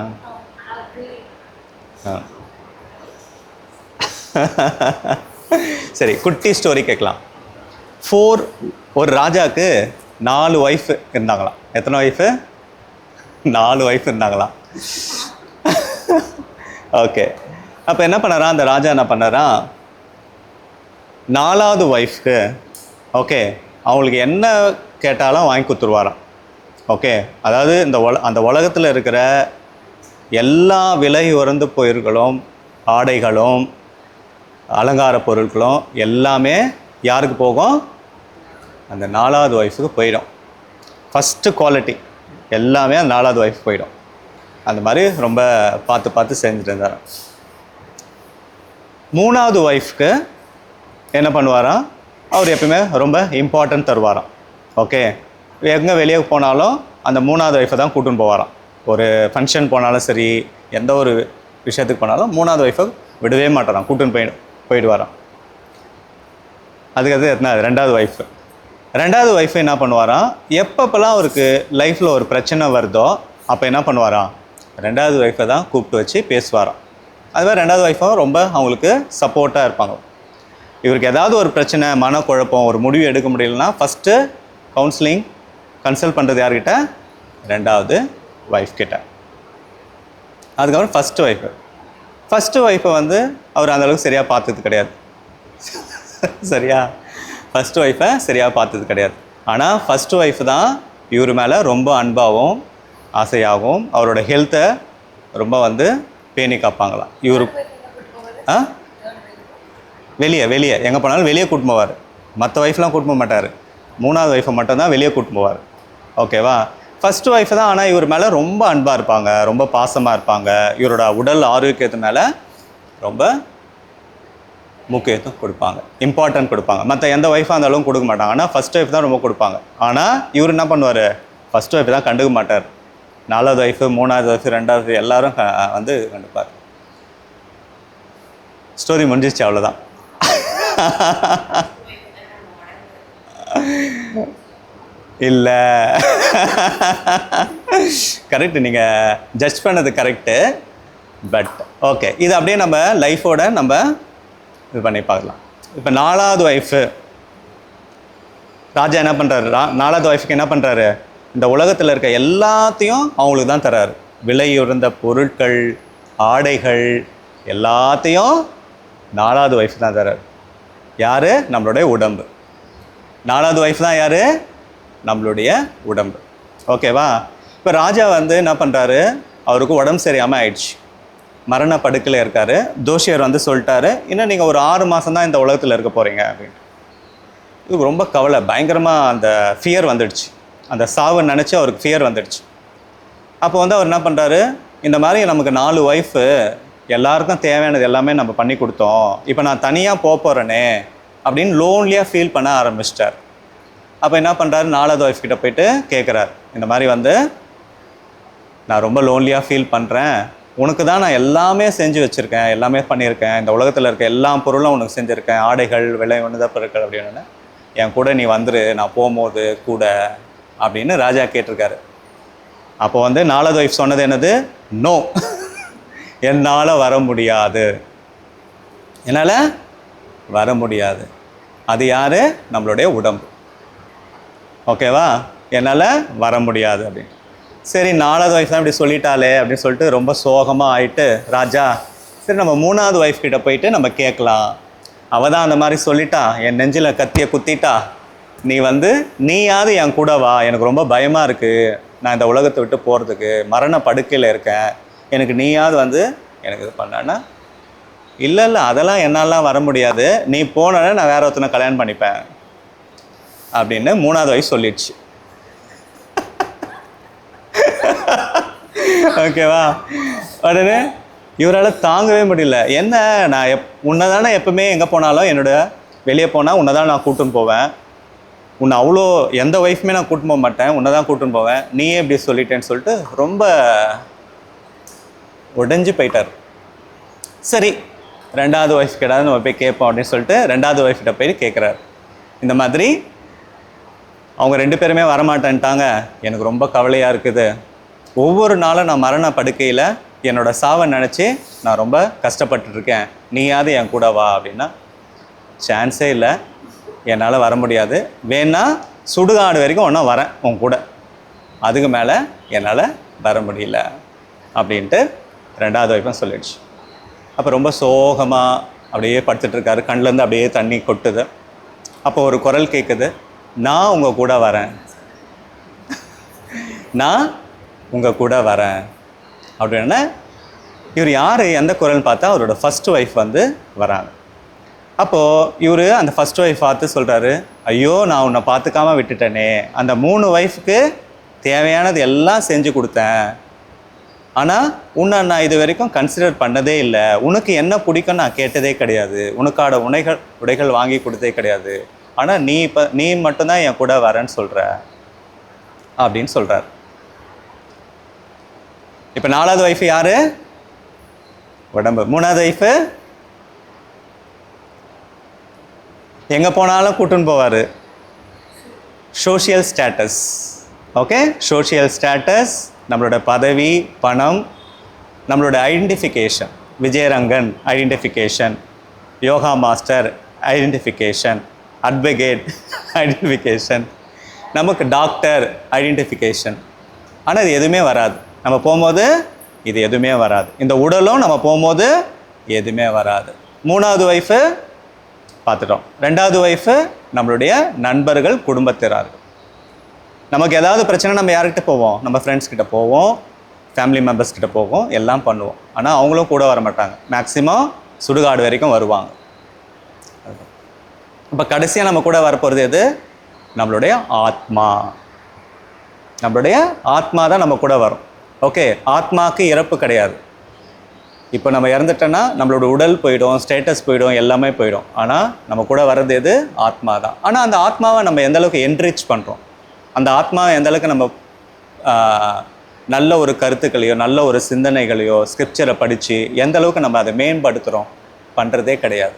சரி, குட்டி ஸ்டோரி கேட்கலாம். ஒரு ராஜாவுக்கு 4 ஒய்ஃப் இருந்தாங்களாம். எத்தனை ஒய்ஃபு? 4 ஒய்ஃப் இருந்தாங்களாம். ஓகே. அப்போ என்ன பண்ணாராம் அந்த ராஜா? என்ன பண்ணாராம், 4வது ஒய்ஃப்க்கு ஓகே அவங்களுக்கு என்ன கேட்டாலும் வாங்கி கொடுத்துருவாராம். ஓகே, அதாவது அந்த உலகத்தில் இருக்கிற எல்லா விலை உயர்ந்த பொருட்களும், ஆடைகளும், அலங்கார பொருட்களும் எல்லாமே யாருக்கு போகும்? அந்த 4வது ஒய்ஃபுக்கு போயிடும். ஃபஸ்ட்டு குவாலிட்டி எல்லாமே அந்த 4வது ஒய்ஃப் போயிடும். அந்த மாதிரி ரொம்ப பார்த்து செஞ்சுட்டு இருந்தார். 3வது ஒய்ஃப்க்கு என்ன பண்ணுவாராம், அவர் எப்பவுமே ரொம்ப இம்பார்ட்டன்ட் தருவாராம். ஓகே, எங்கே வெளியே போனாலும் அந்த 3வது ஒய்ஃபை தான் கூட்டின்னு போவாராம். ஒரு ஃபங்க்ஷன் போனாலும் சரி, எந்த ஒரு விஷயத்துக்கு போனாலும் 3வது ஒய்ஃபை விடவே மாட்டாராம், கூட்டின்னு போயிடுவாராம். அதுக்கு எத்தனை 2வது ஒய்ஃபு. 2வது ஒய்ஃபு என்ன பண்ணுவாராம், எப்பப்பெல்லாம் அவருக்கு லைஃப்பில் ஒரு பிரச்சனை வருதோ அப்போ என்ன பண்ணுவாராம், 2வது ஒய்ஃபை தான் கூப்பிட்டு வச்சு பேசுவாராம். அதுமாதிரி 2வது ஒய்ஃபும் ரொம்ப அவங்களுக்கு சப்போர்ட்டாக இருப்பாங்க. இவருக்கு ஏதாவது ஒரு பிரச்சனை, மனக்குழப்பம், ஒரு முடிவு எடுக்க முடியலன்னா ஃபஸ்ட்டு கன்சல்ட் பண்ணுறது யார்கிட்ட? 2வது ஒய்ஃப் கிட்ட. அதுக்கப்புறம் ஃபஸ்ட்டு ஒய்ஃபை வந்து அவர் அந்தளவுக்கு சரியாக பார்த்தது கிடையாது. சரியா? ஃபஸ்ட்டு ஒய்ஃபை சரியாக பார்த்தது கிடையாது. ஆனால் ஃபஸ்ட்டு ஒய்ஃப் தான் இவர் மேலே ரொம்ப அன்பாகவும் ஆசையாகவும் அவரோட ஹெல்த்தை ரொம்ப வந்து பேணி காப்பாங்களாம். இவர் வெளியே எங்கே போனாலும் வெளியே கூட்டு போவார். மற்ற ஒய்ஃப்லாம் கூட்டு போக மாட்டார். 3வது ஒய்ஃபை மட்டும்தான் வெளியே கூட்டு போவார். ஓகேவா? ஃபஸ்ட்டு ஒய்ஃபு தான், ஆனால் இவர் மேலே ரொம்ப அன்பாக இருப்பாங்க, ரொம்ப பாசமாக இருப்பாங்க. இவரோட உடல் ஆரோக்கியத்து மேலே ரொம்ப முக்கியத்துவம் கொடுப்பாங்க, இம்பார்ட்டன்ட் கொடுப்பாங்க. மற்ற எந்த ஒய்ஃபாக இருந்தாலும் கொடுக்க மாட்டாங்க. ஆனால் ஃபஸ்ட் ஒய்ஃப் தான் ரொம்ப கொடுப்பாங்க. ஆனால் இவர் என்ன பண்ணுவார், ஃபஸ்ட் ஒய்ஃப் தான் கண்டுக்க மாட்டார். 4வது ஒய்ஃபு, 3வது ஒய்ஃபு, 2வது எல்லாரும் வந்து கண்டுப்பார். ஸ்டோரி முடிஞ்சிச்சு, அவ்வளோதான். இல்லை, கரெக்டு, நீங்கள் ஜட்ஜ் பண்ணது கரெக்டு. பட் ஓகே, இது அப்படியே நம்ம லைஃபோட நம்ம இது பண்ணி பார்க்கலாம். இப்போ 4வது ஒய்ஃபு ராஜா என்ன பண்ணுறாரு, 4வது ஒய்ஃபுக்கு என்ன பண்ணுறாரு, இந்த உலகத்தில் இருக்க எல்லாத்தையும் அவங்களுக்கு தான் தர்றாரு. விலை உயர்ந்த பொருட்கள், ஆடைகள் எல்லாத்தையும் 4வது ஒய்ஃப் தான் தர்றாரு. யார்? நம்மளுடைய உடம்பு. 4வது ஒய்ஃப் தான் யார்? நம்மளுடைய உடம்பு. ஓகேவா? இப்போ ராஜா வந்து என்ன பண்ணுறாரு, அவருக்கு உடம்பு சரியாமல் ஆயிடுச்சு, மரண படுக்கையில் இருக்கார். ஜோசியர் வந்து சொல்லிட்டாரு, இன்னும் நீங்கள் ஒரு 6 மாதம் தான் இந்த உலகத்தில் இருக்க போகிறீங்க அப்படின்ட்டு. இதுக்கு ரொம்ப கவலை, பயங்கரமாக அந்த ஃபியர் வந்துடுச்சு. அந்த சாவை நினச்சி அவருக்கு ஃபியர் வந்துடுச்சு. அப்போ வந்து அவர் என்ன பண்ணுறாரு, இந்த மாதிரி நமக்கு 4 ஒய்ஃபு, எல்லாருக்கும் தேவையானது எல்லாமே நம்ம பண்ணி கொடுத்தோம், இப்போ நான் தனியாக போகிறேனே அப்படின்னு லோன்லியாக ஃபீல் பண்ண ஆரம்பிச்சிட்டார். அப்போ என்ன பண்ணுறாரு, 4வது ஒய்ஃப் கிட்ட போயிட்டு கேட்குறாரு, இந்த மாதிரி வந்து நான் ரொம்ப லோன்லியாக ஃபீல் பண்ணுறேன், உனக்கு தான் நான் எல்லாமே செஞ்சு வச்சுருக்கேன், எல்லாமே பண்ணியிருக்கேன், இந்த உலகத்தில் இருக்க எல்லா பொருளும் உனக்கு செஞ்சுருக்கேன், ஆடைகள், விலை உணர்ந்த பொருட்கள் அப்படின்னு, என் கூட நீ வந்துரு, நான் போகும்போது கூட அப்படின்னு ராஜா கேட்டிருக்காரு. அப்போ வந்து 4வது ஒய்ஃப் சொன்னது என்னது, நோ, என்னால் வர முடியாது, என்னால் வர முடியாது. அது யார்? நம்மளுடைய உடம்பு. ஓகேவா? என்னால் வர முடியாது அப்படின்னு. சரி, 4வது ஒய்ஃப் தான் இப்படி சொல்லிட்டாலே அப்படின்னு சொல்லிட்டு ரொம்ப சோகமாக ஆயிட்டு ராஜா, சரி நம்ம 3வது ஒய்ஃப் கிட்ட போயிட்டு நம்ம கேட்கலாம், அவள் தான் அந்த மாதிரி சொல்லிட்டா, என் நெஞ்சில் கத்தியை குத்திட்டா, நீ வந்து நீயாவது என் கூட வா, எனக்கு ரொம்ப பயமாக இருக்குது, நான் இந்த உலகத்தை விட்டு போகிறதுக்கு மரண படுக்கையில் இருக்கேன், எனக்கு நீயாவது வந்து எனக்கு இது பண்ணான்னா, இல்லை அதெல்லாம் என்னாலாம் வர முடியாது, நீ போனோன்னே நான் வேற ஒருத்தனை கல்யாணம் பண்ணிப்பேன் அப்படின்னு 3வது ஒய்ஃப் சொல்லிடுச்சு. ஓகேவா? உடனே இவரால் தாங்கவே முடியல. என்ன, நான் உன்னை தானே எப்பவுமே எங்கே போனாலும் என்னோட வெளியே போனால் உன்னை தான் நான் கூட்டின்னு போவேன், உன்னை அவ்வளோ எந்த ஒய்ஃபுமே நான் கூட்டின்னு போக மாட்டேன், உன்னை தான் கூட்டின்னு போவேன், நீயே இப்படி சொல்லிட்டேன்னு சொல்லிட்டு ரொம்ப உடைஞ்சு போயிட்டார். சரி, 2வது ஒய்ஃப் கிட்ட நம்ம போய் கேட்போம் அப்படின்னு சொல்லிட்டு 2வது ஒய்ஃப் கிட்ட போய் கேட்குறாரு, இந்த மாதிரி அவங்க 2 பேருமே வரமாட்டேன்ட்டாங்க, எனக்கு ரொம்ப கவலையாக இருக்குது, ஒவ்வொரு நாளும் நான் மரண படுக்கையில் என்னோடய சாவை நினச்சி நான் ரொம்ப கஷ்டப்பட்டுருக்கேன், நீயாவது என் கூட வா அப்படின்னா, சான்ஸே இல்லை, என்னால் வர முடியாது, வேணா சுடுகாடு வரைக்கும் ஒன்றா வரேன் உன் கூட, அதுக்கு மேலே என்னால் வர முடியல அப்படின்ட்டு ரெண்டாவது ஒய்ஃபும் சொல்லிடுச்சு. அப்போ ரொம்ப சோகமாக அப்படியே படுத்துட்ருக்காரு, கண்ணிலேருந்து அப்படியே தண்ணி கொட்டுது. அப்போ ஒரு குரல் கேட்குது, நான் உங்கள் கூட வரேன், நான் உங்கள் கூட வரேன் அப்படின்னா இவர் யார், எந்த குரல்னு பார்த்தா அவரோட ஃபஸ்ட் ஒய்ஃப் வந்து வராங்க. அப்போது இவர் அந்த ஃபஸ்ட் ஒய்ஃப் பார்த்து சொல்கிறாரு, ஐயோ நான் உன்னை பார்த்துக்காம விட்டுட்டேனே, அந்த 3 ஒய்ஃப்க்கு தேவையானது எல்லாம் செஞ்சு கொடுத்தேன், ஆனால் உன்னை நான் இது வரைக்கும் கன்சிடர் பண்ணதே இல்லை, உனக்கு என்ன பிடிக்கும் நான் கேட்டதே கிடையாது, உனக்கான உடைகள் வாங்கி கொடுத்ததே கிடையாது, ஆனால் நீ மட்டும்தான் என் கூட வரேன்னு சொல்கிற அப்படின்னு சொல்கிறார். இப்போ 4வது ஒய்ஃபு யார்? உடம்பு. 3வது ஒய்ஃபு எங்கே போனாலும் கூட்டுன்னு போவார், social status. Okay, social status, நம்மளோட பதவி, பணம், நம்மளோட identification, Vijayarangan identification, yoga master identification, advocate identification, நமக்கு டாக்டர் ஐடென்டிஃபிகேஷன். ஆனால் இது எதுவுமே வராது நம்ம போகும்போது, இது எதுவுமே வராது. இந்த உடலும் நம்ம போகும்போது எதுவுமே வராது. 3வது ஒய்ஃபு பார்த்துட்டோம். 2வது ஒய்ஃபு நம்மளுடைய நண்பர்கள், குடும்பத்தினர்கள். நமக்கு ஏதாவது பிரச்சனை நம்ம யார்கிட்ட போவோம்? நம்ம ஃப்ரெண்ட்ஸ் கிட்ட போவோம், ஃபேமிலி மெம்பர்ஸ் கிட்ட போவோம், எல்லாம் பண்ணுவோம். ஆனால் அவங்களும் கூட வர மாட்டாங்க, மேக்ஸிமம் சுடுகாடு வரைக்கும் வருவாங்க. இப்போ கடைசியாக நம்ம கூட வரப்போகிறது எது? நம்மளுடைய ஆத்மா. நம்மளுடைய ஆத்மா தான் நம்ம கூட வரும். ஓகே, ஆத்மாவுக்கு இறப்பு கிடையாது. இப்போ நம்ம இறந்துட்டோன்னா நம்மளோட உடல் போயிடும், ஸ்டேட்டஸ் போயிடும், எல்லாமே போயிடும். ஆனால் நம்ம கூட வர்றது எது? ஆத்மா தான். ஆனால் அந்த ஆத்மாவை நம்ம எந்த அளவுக்கு என்ரிச் பண்ணுறோம், அந்த ஆத்மாவை எந்த அளவுக்கு நம்ம நல்ல ஒரு கருத்துக்களையோ நல்ல ஒரு சிந்தனைகளையோ ஸ்கிரிப்சரை படித்து எந்த அளவுக்கு நம்ம அதை மேம்படுத்துகிறோம், பண்ணுறதே கிடையாது.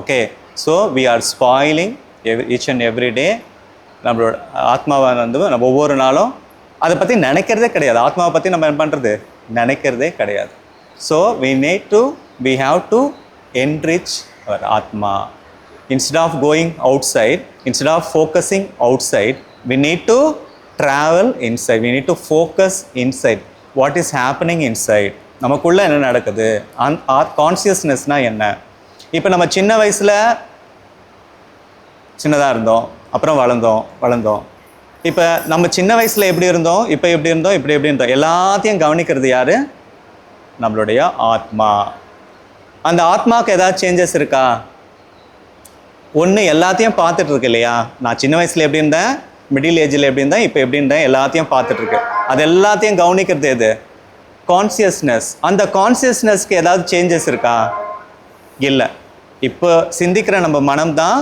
Okay, so we are spoiling each and every day. நம்மளோட ஆத்மாவை வந்து நம்ம ஒவ்வொரு நாளும் அதை பற்றி நினைக்கிறதே கிடையாது. ஆத்மாவை பற்றி நம்ம என்ன பண்ணுறது? நினைக்கிறதே கிடையாது. So we have to enrich our atma. Instead of going outside, instead of focusing outside, we need to travel inside. We need to focus inside. What is happening inside? நமக்குள்ளே என்ன நடக்குது? கான்சியஸ்னஸ்னால் என்ன? இப்போ நம்ம சின்ன வயசில் சின்னதாக இருந்தோம், அப்புறம் வளர்ந்தோம். இப்போ நம்ம சின்ன வயசில் எப்படி இருந்தோம், இப்போ எப்படி இருந்தோம், இப்படி எப்படி இருந்தோம், எல்லாத்தையும் கவனிக்கிறது யார்? நம்மளுடைய ஆத்மா. அந்த ஆத்மாவுக்கு ஏதாவது சேஞ்சஸ் இருக்கா? ஒன்று எல்லாத்தையும் பார்த்துட்டு இருக்கு இல்லையா? நான் சின்ன வயசில் எப்படி இருந்தேன், மிடில் ஏஜில் எப்படி இருந்தேன், இப்போ எப்படி இருந்தேன், எல்லாத்தையும் பார்த்துட்ருக்கு. அது எல்லாத்தையும் கவனிக்கிறது எது? கான்சியஸ்னஸ். அந்த கான்சியஸ்னஸ்க்கு ஏதாவது சேஞ்சஸ் இருக்கா? இல்லை. இப்போ சிந்திக்கிற நம்ம மனம் தான்,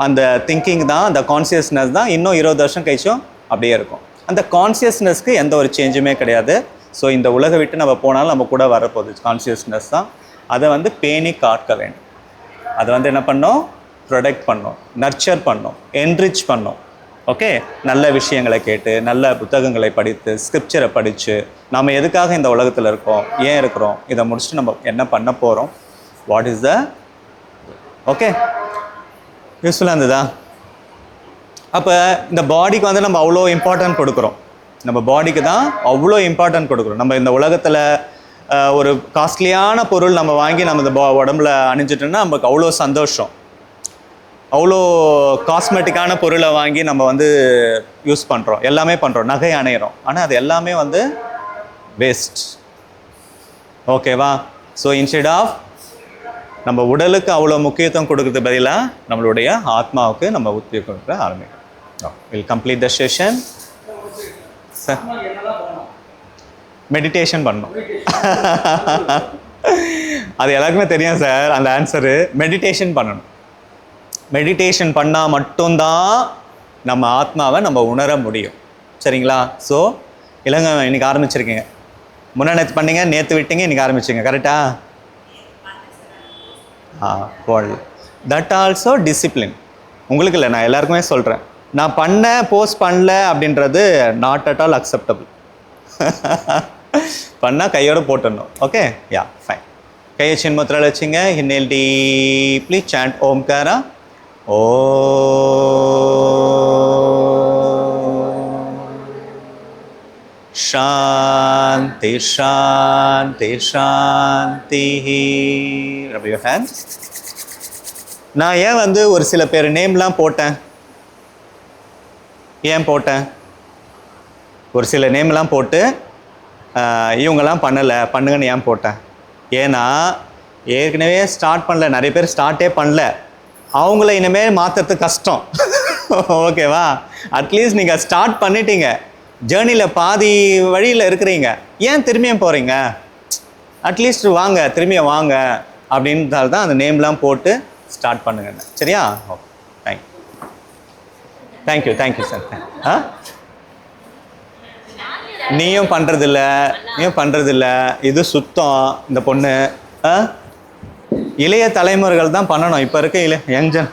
அந்த திங்கிங் தான், அந்த கான்சியஸ்னஸ் தான் இன்னும் 20 வருஷம் கழிச்சும் அப்படியே இருக்கும். அந்த கான்சியஸ்னஸ்க்கு எந்த ஒரு சேஞ்சுமே கிடையாது. ஸோ இந்த உலகை விட்டு நம்ம போனாலும் நம்ம கூட வரப்போகுது கான்சியஸ்னஸ் தான். அதை வந்து பேணி காக்க வேண்டும். அதை வந்து என்ன பண்ணோம்? ப்ரொடெக்ட் பண்ணோம், நர்ச்சர் பண்ணோம், என்ரிச் பண்ணோம். ஓகே, நல்ல விஷயங்களை கேட்டு, நல்ல புத்தகங்களை படித்து, ஸ்கிரிப்சரை படித்து, நம்ம எதுக்காக இந்த உலகத்தில் இருக்கோம், ஏன் இருக்கிறோம், இதை முடிச்சுட்டு நம்ம என்ன பண்ண போகிறோம், வாட் இஸ் த ஓகே யூஸ்ஃபுல்லாக இருந்ததா? அப்போ இந்த பாடிக்கு வந்து நம்ம அவ்வளோ இம்பார்ட்டன்ட் கொடுக்குறோம். நம்ம பாடிக்கு தான் அவ்வளோ இம்பார்ட்டன்ட் கொடுக்குறோம். நம்ம இந்த உலகத்தில் ஒரு காஸ்ட்லியான பொருள் நம்ம வாங்கி நம்ம இந்த உடம்புல அணிஞ்சிட்டோன்னா நமக்கு அவ்வளோ சந்தோஷம். அவ்வளோ காஸ்மெட்டிக்கான பொருளை வாங்கி நம்ம வந்து யூஸ் பண்ணுறோம், எல்லாமே பண்ணுறோம், நகை அணையிறோம். ஆனால் அது எல்லாமே வந்து வேஸ்ட். ஓகேவா? ஸோ இன்ஸ்டெட் ஆஃப் நம்ம உடலுக்கு அவ்வளோ முக்கியத்துவம் கொடுக்கறது பதிலாக நம்மளுடைய ஆத்மாவுக்கு நம்ம முக்கியத்துவம் கொடுக்க ஆரம்பிக்கும். Will complete the session. Sir, meditation பண்ணணும். அது எல்லாருக்குமே தெரியும் சார் அந்த ஆன்சரு. மெடிடேஷன் பண்ணணும். மெடிடேஷன் பண்ணால் மட்டும்தான் நம்ம ஆத்மாவை நம்ம உணர முடியும். சரிங்களா? ஸோ இல்லைங்க, இன்றைக்கி ஆரம்பிச்சிருக்கீங்க, நேற்று பண்ணீங்க, நேற்று விட்டீங்க, இன்றைக்கி ஆரம்பிச்சிங்க, கரெக்டா? போடல. That also discipline. உங்களுக்கு இல்லை, நான் எல்லாருக்குமே சொல்கிறேன். நான் போஸ்ட் பண்ணல அப்படின்றது நாட் அட் ஆல் அக்செப்டபிள். பண்ணால் கையோடு போட்டுடணும். Okay, yeah, fine. கையை சின்முத்திரால் வச்சுங்க. இன்னேல் டீப்லி சாண்ட் ஓம்காரா. ஓ சாந்தி சாந்தி சாந்தி. Rub your hands. நான் ஏன் வந்து ஒரு சில பேர் நேம்லாம் போட்டேன்? ஏன் போட்டேன்? ஒரு சில நேம்லாம் போட்டு இவங்கெல்லாம் பண்ணுங்கன்னு ஏன் போட்டேன்? ஏன்னா ஏற்கனவே ஸ்டார்ட் பண்ணல, நிறைய பேர் ஸ்டார்ட்டே பண்ணல, அவங்கள இனிமேல் மாற்றுறது கஷ்டம். ஓகேவா? அட்லீஸ்ட் நீங்கள் ஸ்டார்ட் பண்ணிட்டீங்க, ஜேர்னியில் பாதி வழியில் இருக்கிறீங்க, ஏன் திரும்பியும் போகிறீங்க? அட்லீஸ்ட் வாங்க, திரும்பியும் வாங்க அப்படின்றதால தான் அந்த நேம்லாம் போட்டு ஸ்டார்ட் பண்ணுங்க. சரியா? Okay, thank you sir. நீயும் பண்ணுறதில்ல, இது சுத்தம். இந்த பொண்ணு இளைய தலைமுறைகள் தான் பண்ணணும். இப்போ இருக்க யங்ஜன்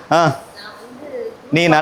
நீ